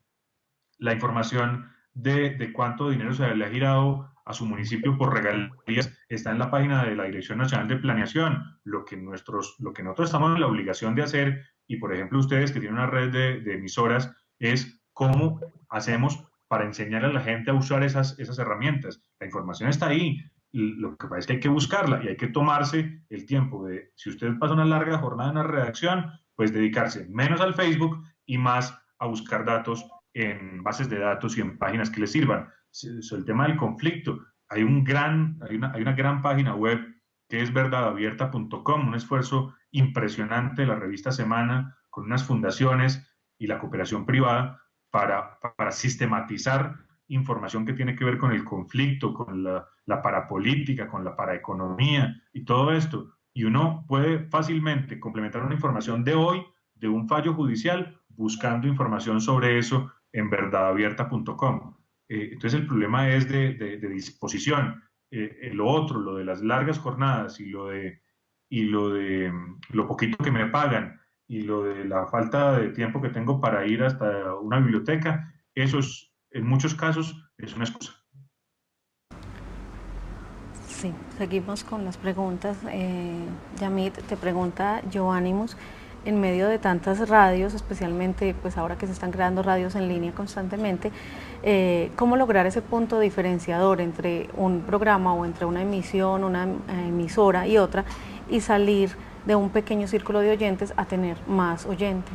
La información de cuánto dinero se le ha girado a su municipio por regalías está en la página de la Dirección Nacional de Planeación. Lo que nosotros estamos en la obligación de hacer, y por ejemplo ustedes que tienen una red de emisoras, es cómo hacemos para enseñar a la gente a usar esas herramientas. La información está ahí. Lo que pasa es que hay que buscarla y hay que tomarse el tiempo de, si usted pasa una larga jornada en la redacción, pues dedicarse menos al Facebook y más a buscar datos en bases de datos y en páginas que le sirvan. El tema del conflicto, hay una gran página web que es verdadabierta.com, un esfuerzo impresionante de la revista Semana con unas fundaciones y la cooperación privada para sistematizar información que tiene que ver con el conflicto, con la parapolítica, con la paraeconomía y todo esto. Y uno puede fácilmente complementar una información de hoy, de un fallo judicial, buscando información sobre eso en verdadabierta.com. Entonces el problema es de disposición. Lo otro, lo de las largas jornadas lo poquito que me pagan y lo de la falta de tiempo que tengo para ir hasta una biblioteca, eso es, en muchos casos es una excusa. Sí, seguimos con las preguntas. Yamit, te pregunta Joanimus, en medio de tantas radios, especialmente pues ahora que se están creando radios en línea constantemente, ¿cómo lograr ese punto diferenciador entre un programa o entre una emisión, una emisora y otra, y salir de un pequeño círculo de oyentes a tener más oyentes?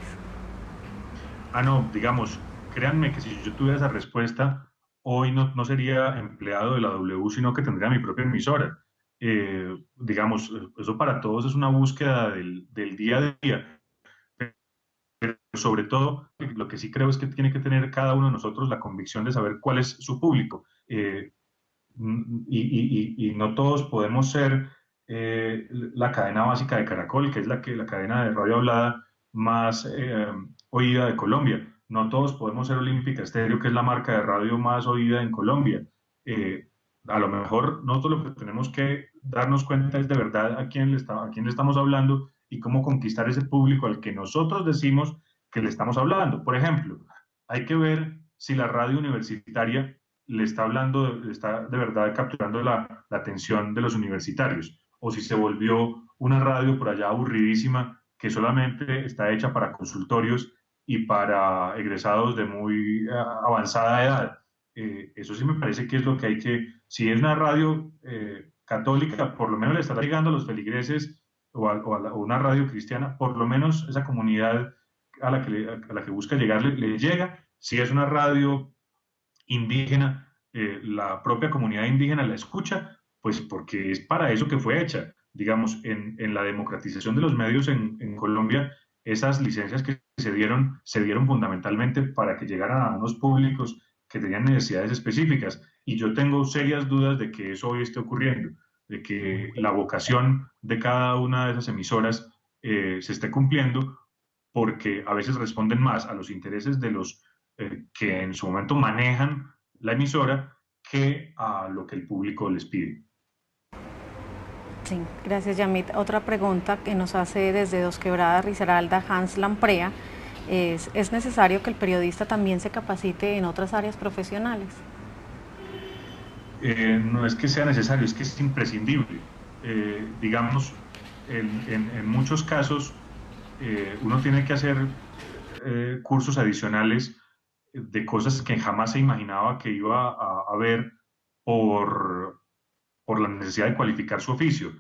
No, digamos, créanme que si yo tuviera esa respuesta, hoy no sería empleado de la W, sino que tendría mi propia emisora. Digamos, eso para todos es una búsqueda del día a día. Pero sobre todo, lo que sí creo es que tiene que tener cada uno de nosotros la convicción de saber cuál es su público. Y no todos podemos ser la cadena básica de Caracol, que es la cadena de radio hablada más oída de Colombia. No todos podemos ser Olímpica Estéreo, que es la marca de radio más oída en Colombia. Eh, a lo mejor nosotros lo que tenemos que darnos cuenta es de verdad a quién le estamos hablando y cómo conquistar ese público al que nosotros decimos que le estamos hablando. Por ejemplo, hay que ver si la radio universitaria le está hablando, le está de verdad capturando la atención de los universitarios, o si se volvió una radio por allá aburridísima que solamente está hecha para consultorios y para egresados de muy avanzada edad. Eso sí me parece que es lo que hay que, si es una radio católica, por lo menos le estará llegando a los feligreses o una radio cristiana, por lo menos esa comunidad a la que busca llegar le llega. Si es una radio indígena, la propia comunidad indígena la escucha, pues porque es para eso que fue hecha. Digamos, en la democratización de los medios en Colombia, esas licencias que se dieron fundamentalmente para que llegaran a unos públicos que tenían necesidades específicas. Y yo tengo serias dudas de que eso hoy esté ocurriendo, de que la vocación de cada una de esas emisoras se esté cumpliendo, porque a veces responden más a los intereses de los que en su momento manejan la emisora que a lo que el público les pide. Sí, gracias, Yamit. Otra pregunta que nos hace desde Dos Quebradas, Risaralda, Hans Lamprea, ¿es necesario que el periodista también se capacite en otras áreas profesionales? No es que sea necesario, es que es imprescindible. Digamos, en muchos casos uno tiene que hacer cursos adicionales de cosas que jamás se imaginaba que iba a ver por, por la necesidad de cualificar su oficio.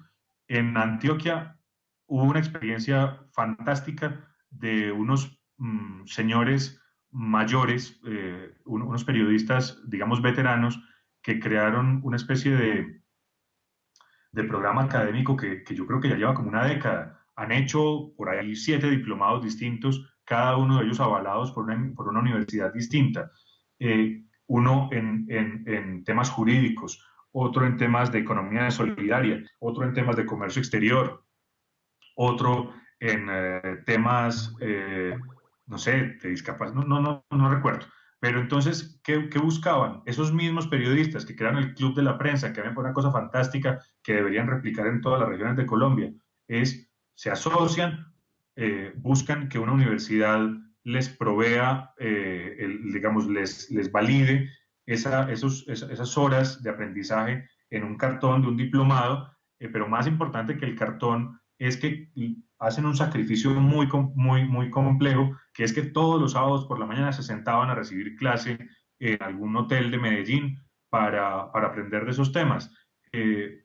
En Antioquia hubo una experiencia fantástica de unos señores mayores, unos periodistas, digamos, veteranos, que crearon una especie de programa académico que yo creo que ya lleva como una década. Han hecho por ahí 7 diplomados distintos, cada uno de ellos avalados por una universidad distinta. Uno en temas jurídicos, otro en temas de economía solidaria, otro en temas de comercio exterior, otro en temas, no sé, de discapacidad, no recuerdo. Pero entonces, ¿qué buscaban? Esos mismos periodistas que crearon el Club de la Prensa, que a mí me parece una cosa fantástica que deberían replicar en todas las regiones de Colombia, se asocian, buscan que una universidad les provea, digamos, les valide esas horas de aprendizaje en un cartón de un diplomado, pero más importante que el cartón es que hacen un sacrificio muy complejo, que es que todos los sábados por la mañana se sentaban a recibir clase en algún hotel de Medellín para aprender de esos temas.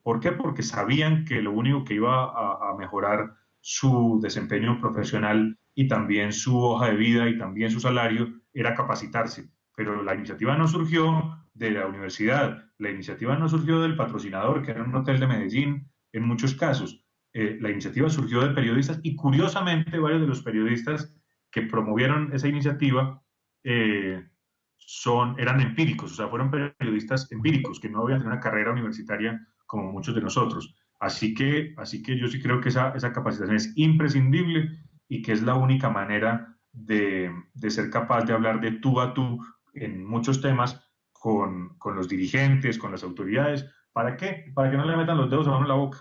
¿Por qué? Porque sabían que lo único que iba a mejorar su desempeño profesional y también su hoja de vida y también su salario era capacitarse. Pero la iniciativa no surgió de la universidad, la iniciativa no surgió del patrocinador, que era un hotel de Medellín en muchos casos. La iniciativa surgió de periodistas y curiosamente varios de los periodistas que promovieron esa iniciativa eran empíricos, o sea, fueron periodistas empíricos que no habían tenido una carrera universitaria como muchos de nosotros. Así que yo sí creo que esa capacitación es imprescindible y que es la única manera de ser capaz de hablar de tú a tú en muchos temas con los dirigentes, con las autoridades. ¿Para qué? Para que no le metan los dedos a uno en la boca.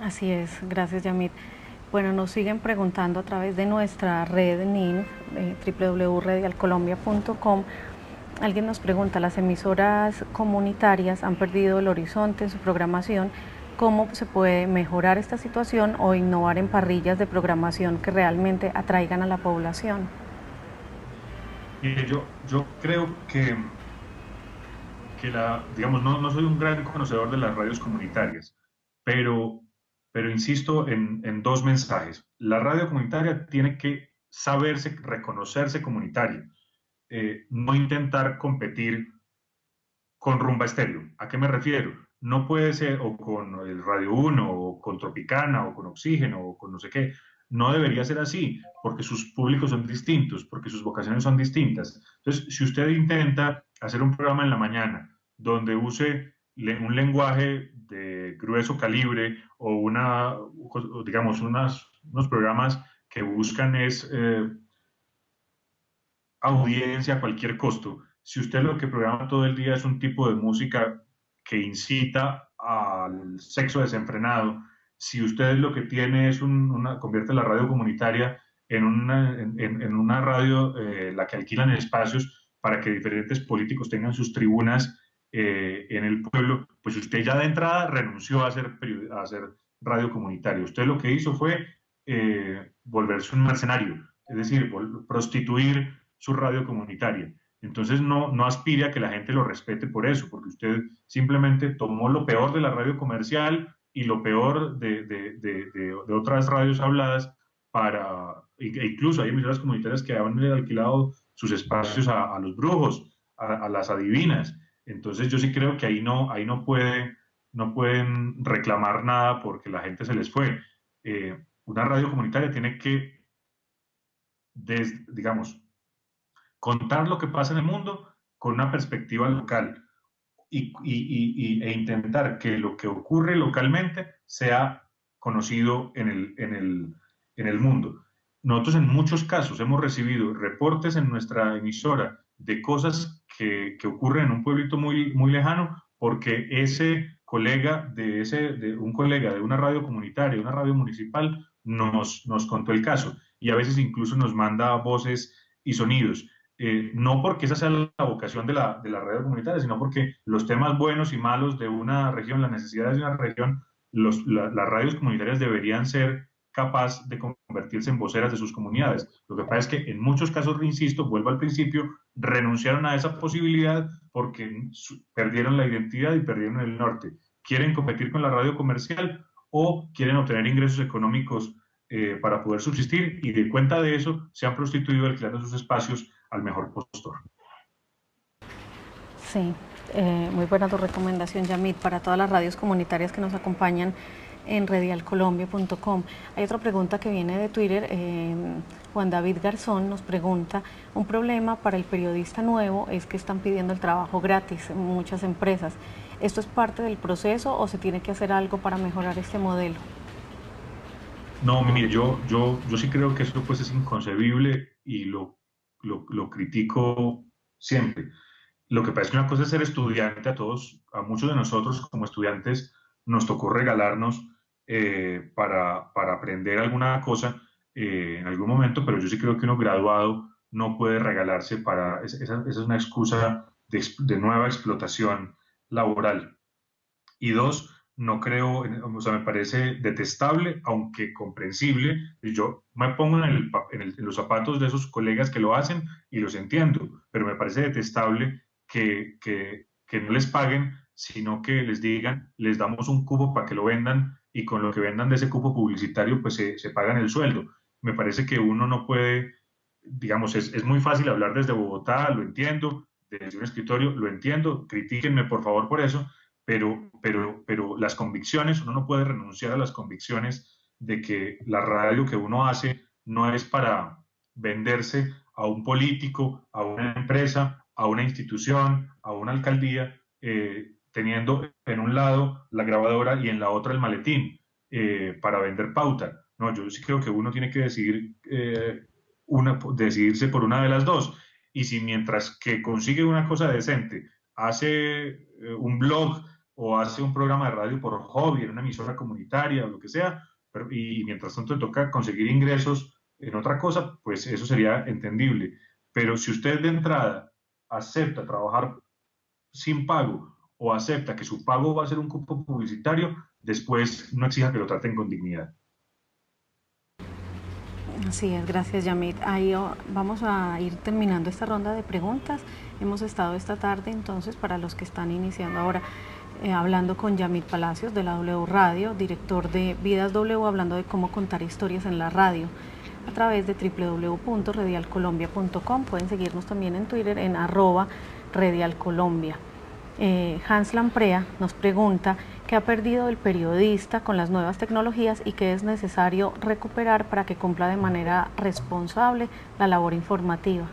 Así es, gracias, Yamit. Bueno, nos siguen preguntando a través de nuestra red NIN, www.redialcolombia.com. Alguien nos pregunta, las emisoras comunitarias han perdido el horizonte en su programación. ¿Cómo se puede mejorar esta situación o innovar en parrillas de programación que realmente atraigan a la población? Yo creo digamos, no soy un gran conocedor de las radios comunitarias, pero insisto en dos mensajes. La radio comunitaria tiene que saberse, reconocerse comunitaria, no intentar competir con Rumba Estéreo. ¿A qué me refiero? No puede ser o con el Radio 1 o con Tropicana o con Oxígeno o con no sé qué. No debería ser así, porque sus públicos son distintos, porque sus vocaciones son distintas. Entonces, si usted intenta hacer un programa en la mañana donde use un lenguaje de grueso calibre o digamos, unos programas que buscan audiencia a cualquier costo, si usted lo que programa todo el día es un tipo de música que incita al sexo desenfrenado, si usted lo que tiene es convierte la radio comunitaria en una radio, la que alquilan espacios para que diferentes políticos tengan sus tribunas en el pueblo, pues usted ya de entrada renunció a hacer radio comunitaria. Usted lo que hizo fue volverse un mercenario, es decir, prostituir su radio comunitaria. Entonces no aspire a que la gente lo respete por eso, porque usted simplemente tomó lo peor de la radio comercial y lo peor de otras radios habladas incluso hay emisoras comunitarias que han alquilado sus espacios a los brujos, a las adivinas. Entonces yo sí creo que ahí no pueden reclamar nada porque la gente se les fue. Una radio comunitaria tiene que, digamos, contar lo que pasa en el mundo con una perspectiva local e intentar que lo que ocurre localmente sea conocido en el mundo. Nosotros en muchos casos hemos recibido reportes en nuestra emisora de cosas que ocurren en un pueblito muy lejano porque un colega de una radio comunitaria, una radio municipal, nos contó el caso y a veces incluso nos manda voces y sonidos. No porque esa sea la vocación de la radio comunitaria, sino porque los temas buenos y malos de una región, las necesidades de una región, las radios comunitarias deberían ser capaz de convertirse en voceras de sus comunidades. Lo que pasa es que en muchos casos, insisto, vuelvo al principio, renunciaron a esa posibilidad porque perdieron la identidad y perdieron el norte. Quieren competir con la radio comercial o quieren obtener ingresos económicos para poder subsistir y de cuenta de eso se han prostituido alquilando sus espacios al mejor postor. Sí, muy buena tu recomendación, Yamit, para todas las radios comunitarias que nos acompañan en redialcolombia.com. Hay otra pregunta que viene de Twitter. Juan David Garzón nos pregunta: un problema para el periodista nuevo es que están pidiendo el trabajo gratis en muchas empresas. ¿Esto es parte del proceso o se tiene que hacer algo para mejorar este modelo? No, mire, yo sí creo que eso pues es inconcebible y lo critico siempre. Lo que pasa es que una cosa es ser estudiante, a muchos de nosotros como estudiantes nos tocó regalarnos para aprender alguna cosa en algún momento, pero yo sí creo que uno graduado no puede regalarse esa es una excusa de nueva explotación laboral. Y dos, no creo, o sea, me parece detestable, aunque comprensible. Y yo me pongo en los zapatos de esos colegas que lo hacen y los entiendo, pero me parece detestable que no les paguen, sino que les digan, les damos un cupo para que lo vendan y con lo que vendan de ese cupo publicitario, pues se pagan el sueldo. Me parece que uno no puede, digamos, es muy fácil hablar desde Bogotá, lo entiendo, desde un escritorio, lo entiendo, critíquenme por favor por eso, pero las convicciones, uno no puede renunciar a las convicciones de que la radio que uno hace no es para venderse a un político, a una empresa, a una institución, a una alcaldía, teniendo en un lado la grabadora y en la otra el maletín para vender pauta. No, yo sí creo que uno tiene que decidirse por una de las dos. Y si mientras que consigue una cosa decente, hace un blog o hace un programa de radio por hobby en una emisora comunitaria o lo que sea, y mientras tanto le toca conseguir ingresos en otra cosa, pues eso sería entendible. Pero si usted de entrada acepta trabajar sin pago o acepta que su pago va a ser un cupo publicitario, después no exija que lo traten con dignidad. Así es, gracias, Yamit. Ahí vamos a ir terminando esta ronda de preguntas. Hemos estado esta tarde, entonces, para los que están iniciando ahora, hablando con Yamit Palacios de la W Radio, director de Vidas W, hablando de cómo contar historias en la radio a través de www.redialcolombia.com. Pueden seguirnos también en Twitter en @redialcolombia. Hans Lamprea nos pregunta qué ha perdido el periodista con las nuevas tecnologías y qué es necesario recuperar para que cumpla de manera responsable la labor informativa.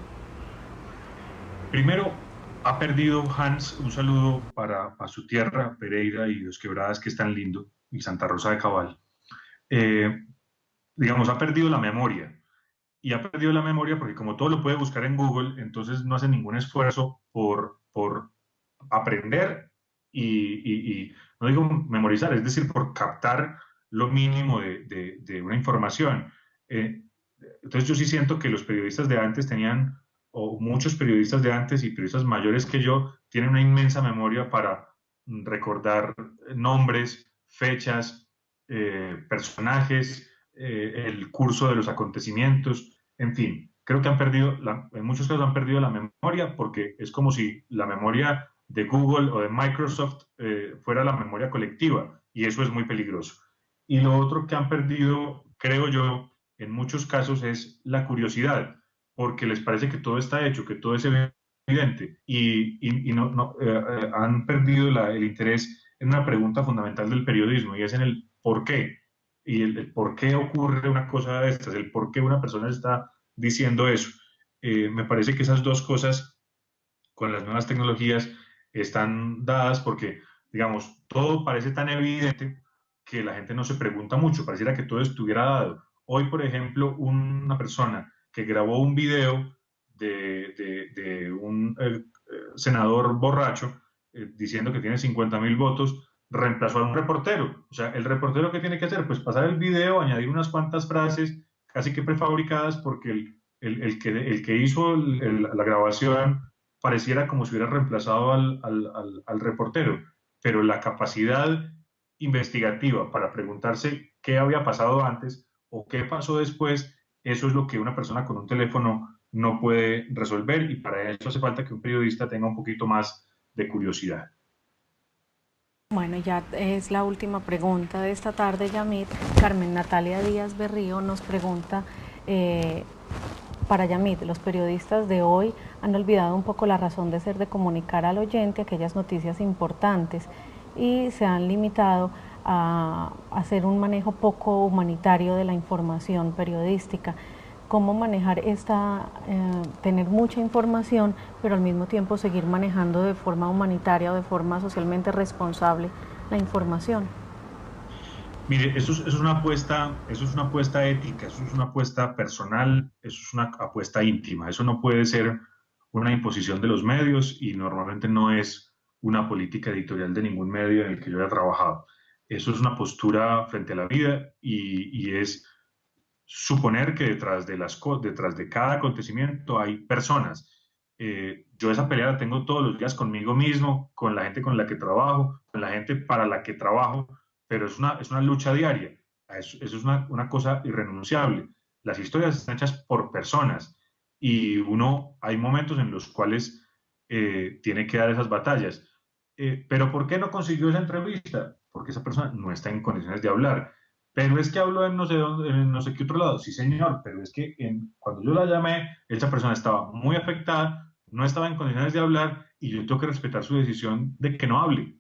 Primero, ha perdido Hans, un saludo para su tierra, Pereira y Dos Quebradas, que es tan lindo, y Santa Rosa de Cabal. Digamos, ha perdido la memoria. Y ha perdido la memoria porque como todo lo puede buscar en Google, entonces no hace ningún esfuerzo por aprender y no digo memorizar, es decir, por captar lo mínimo de una información. Entonces yo sí siento que los periodistas de antes tenían, o muchos periodistas de antes y periodistas mayores que yo, tienen una inmensa memoria para recordar nombres, fechas, personajes, el curso de los acontecimientos, en fin, creo que en muchos casos han perdido la memoria porque es como si la memoria de Google o de Microsoft fuera la memoria colectiva y eso es muy peligroso. Y lo otro que han perdido, creo yo, en muchos casos es la curiosidad, porque les parece que todo está hecho, que todo es evidente y han perdido el interés en una pregunta fundamental del periodismo y es en el por qué. Y el por qué ocurre una cosa de estas, el por qué una persona está diciendo eso. Me parece que esas dos cosas con las nuevas tecnologías están dadas porque, digamos, todo parece tan evidente que la gente no se pregunta mucho, pareciera que todo estuviera dado. Hoy, por ejemplo, una persona que grabó un video de un senador borracho diciendo que tiene 50.000 votos, reemplazó a un reportero. O sea, el reportero que tiene que hacer, pues pasar el video, añadir unas cuantas frases casi que prefabricadas porque el que hizo la grabación pareciera como si hubiera reemplazado al reportero, pero la capacidad investigativa para preguntarse qué había pasado antes o qué pasó después, eso es lo que una persona con un teléfono no puede resolver y para eso hace falta que un periodista tenga un poquito más de curiosidad. Bueno, ya es la última pregunta de esta tarde, Yamit. Carmen Natalia Díaz Berrío nos pregunta, eh, para Yamit, los periodistas de hoy han olvidado un poco la razón de ser de comunicar al oyente aquellas noticias importantes y se han limitado a hacer un manejo poco humanitario de la información periodística. Cómo manejar tener mucha información, pero al mismo tiempo seguir manejando de forma humanitaria o de forma socialmente responsable la información. Mire, eso es una apuesta ética, eso es una apuesta personal, eso es una apuesta íntima, eso no puede ser una imposición de los medios y normalmente no es una política editorial de ningún medio en el que yo haya trabajado. Eso es una postura frente a la vida y es suponer que detrás de cada acontecimiento hay personas. Yo esa pelea la tengo todos los días conmigo mismo, con la gente con la que trabajo, con la gente para la que trabajo, pero es una lucha diaria. Eso es una cosa irrenunciable. Las historias están hechas por personas y hay momentos en los cuales tiene que dar esas batallas. Pero ¿por qué no consiguió esa entrevista? Porque esa persona no está en condiciones de hablar. Pero es que habló en no sé dónde, en no sé qué otro lado. Sí, señor, pero es que cuando yo la llamé, esa persona estaba muy afectada, no estaba en condiciones de hablar y yo tengo que respetar su decisión de que no hable.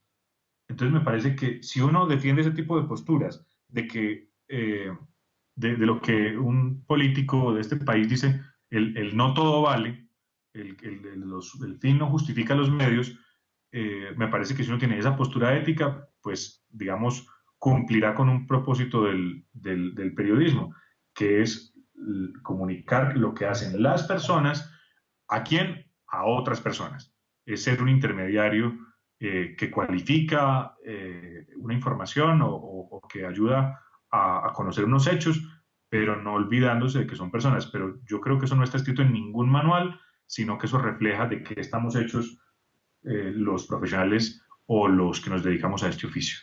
Entonces me parece que si uno defiende ese tipo de posturas, de que de lo que un político de este país dice, el no todo vale, el fin no justifica los medios, me parece que si uno tiene esa postura ética, pues digamos, cumplirá con un propósito del periodismo, que es comunicar lo que hacen las personas, ¿a quién? A otras personas. Es ser un intermediario que cualifica una información o que ayuda a conocer unos hechos, pero no olvidándose de que son personas. Pero yo creo que eso no está escrito en ningún manual, sino que eso refleja de qué estamos hechos los profesionales o los que nos dedicamos a este oficio.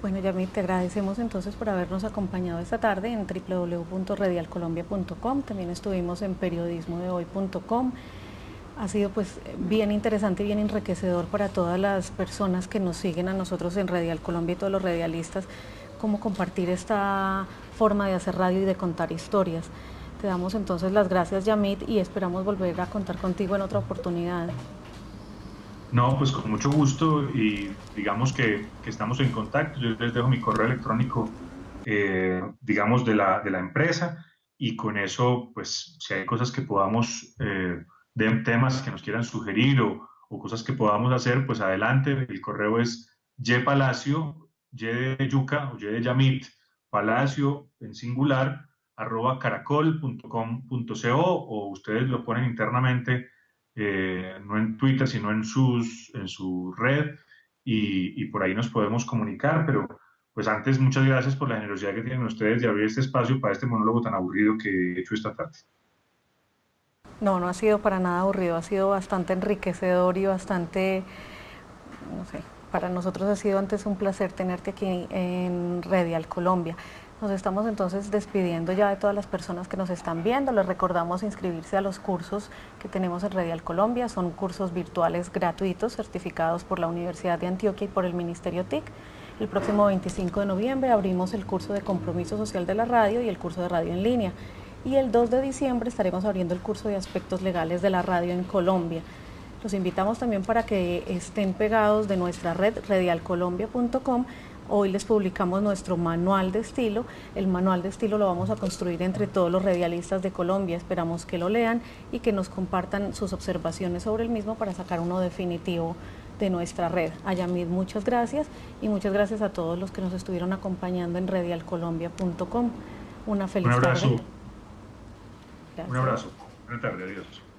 Bueno, Yamit, te agradecemos entonces por habernos acompañado esta tarde en www.redialcolombia.com. También estuvimos en periodismodehoy.com. Ha sido pues bien interesante y bien enriquecedor para todas las personas que nos siguen a nosotros en Redial Colombia y todos los radialistas, cómo compartir esta forma de hacer radio y de contar historias. Te damos entonces las gracias, Yamit, y esperamos volver a contar contigo en otra oportunidad. No, pues con mucho gusto y digamos que estamos en contacto. Yo les dejo mi correo electrónico, digamos, de la empresa y con eso, pues si hay cosas que podamos, de temas que nos quieran sugerir o cosas que podamos hacer, pues adelante. El correo es ypalacio, y de yuca o y de yamit, palacio en singular, @caracol.com.co o ustedes lo ponen internamente no en Twitter, sino en su red, y por ahí nos podemos comunicar, pero pues antes muchas gracias por la generosidad que tienen ustedes de abrir este espacio para este monólogo tan aburrido que he hecho esta tarde. No, no ha sido para nada aburrido, ha sido bastante enriquecedor y bastante, no sé, para nosotros ha sido antes un placer tenerte aquí en Redial Colombia. Nos estamos entonces despidiendo ya de todas las personas que nos están viendo. Les recordamos inscribirse a los cursos que tenemos en Redial Colombia. Son cursos virtuales gratuitos certificados por la Universidad de Antioquia y por el Ministerio TIC. El próximo 25 de noviembre abrimos el curso de Compromiso Social de la Radio y el curso de Radio en Línea. Y el 2 de diciembre estaremos abriendo el curso de Aspectos Legales de la Radio en Colombia. Los invitamos también para que estén pegados de nuestra red, redialcolombia.com. Hoy les publicamos nuestro manual de estilo. El manual de estilo lo vamos a construir entre todos los radialistas de Colombia. Esperamos que lo lean y que nos compartan sus observaciones sobre el mismo para sacar uno definitivo de nuestra red. Ayamid, muchas gracias y muchas gracias a todos los que nos estuvieron acompañando en redialcolombia.com. Una feliz tarde. Un abrazo. Buena tarde, adiós.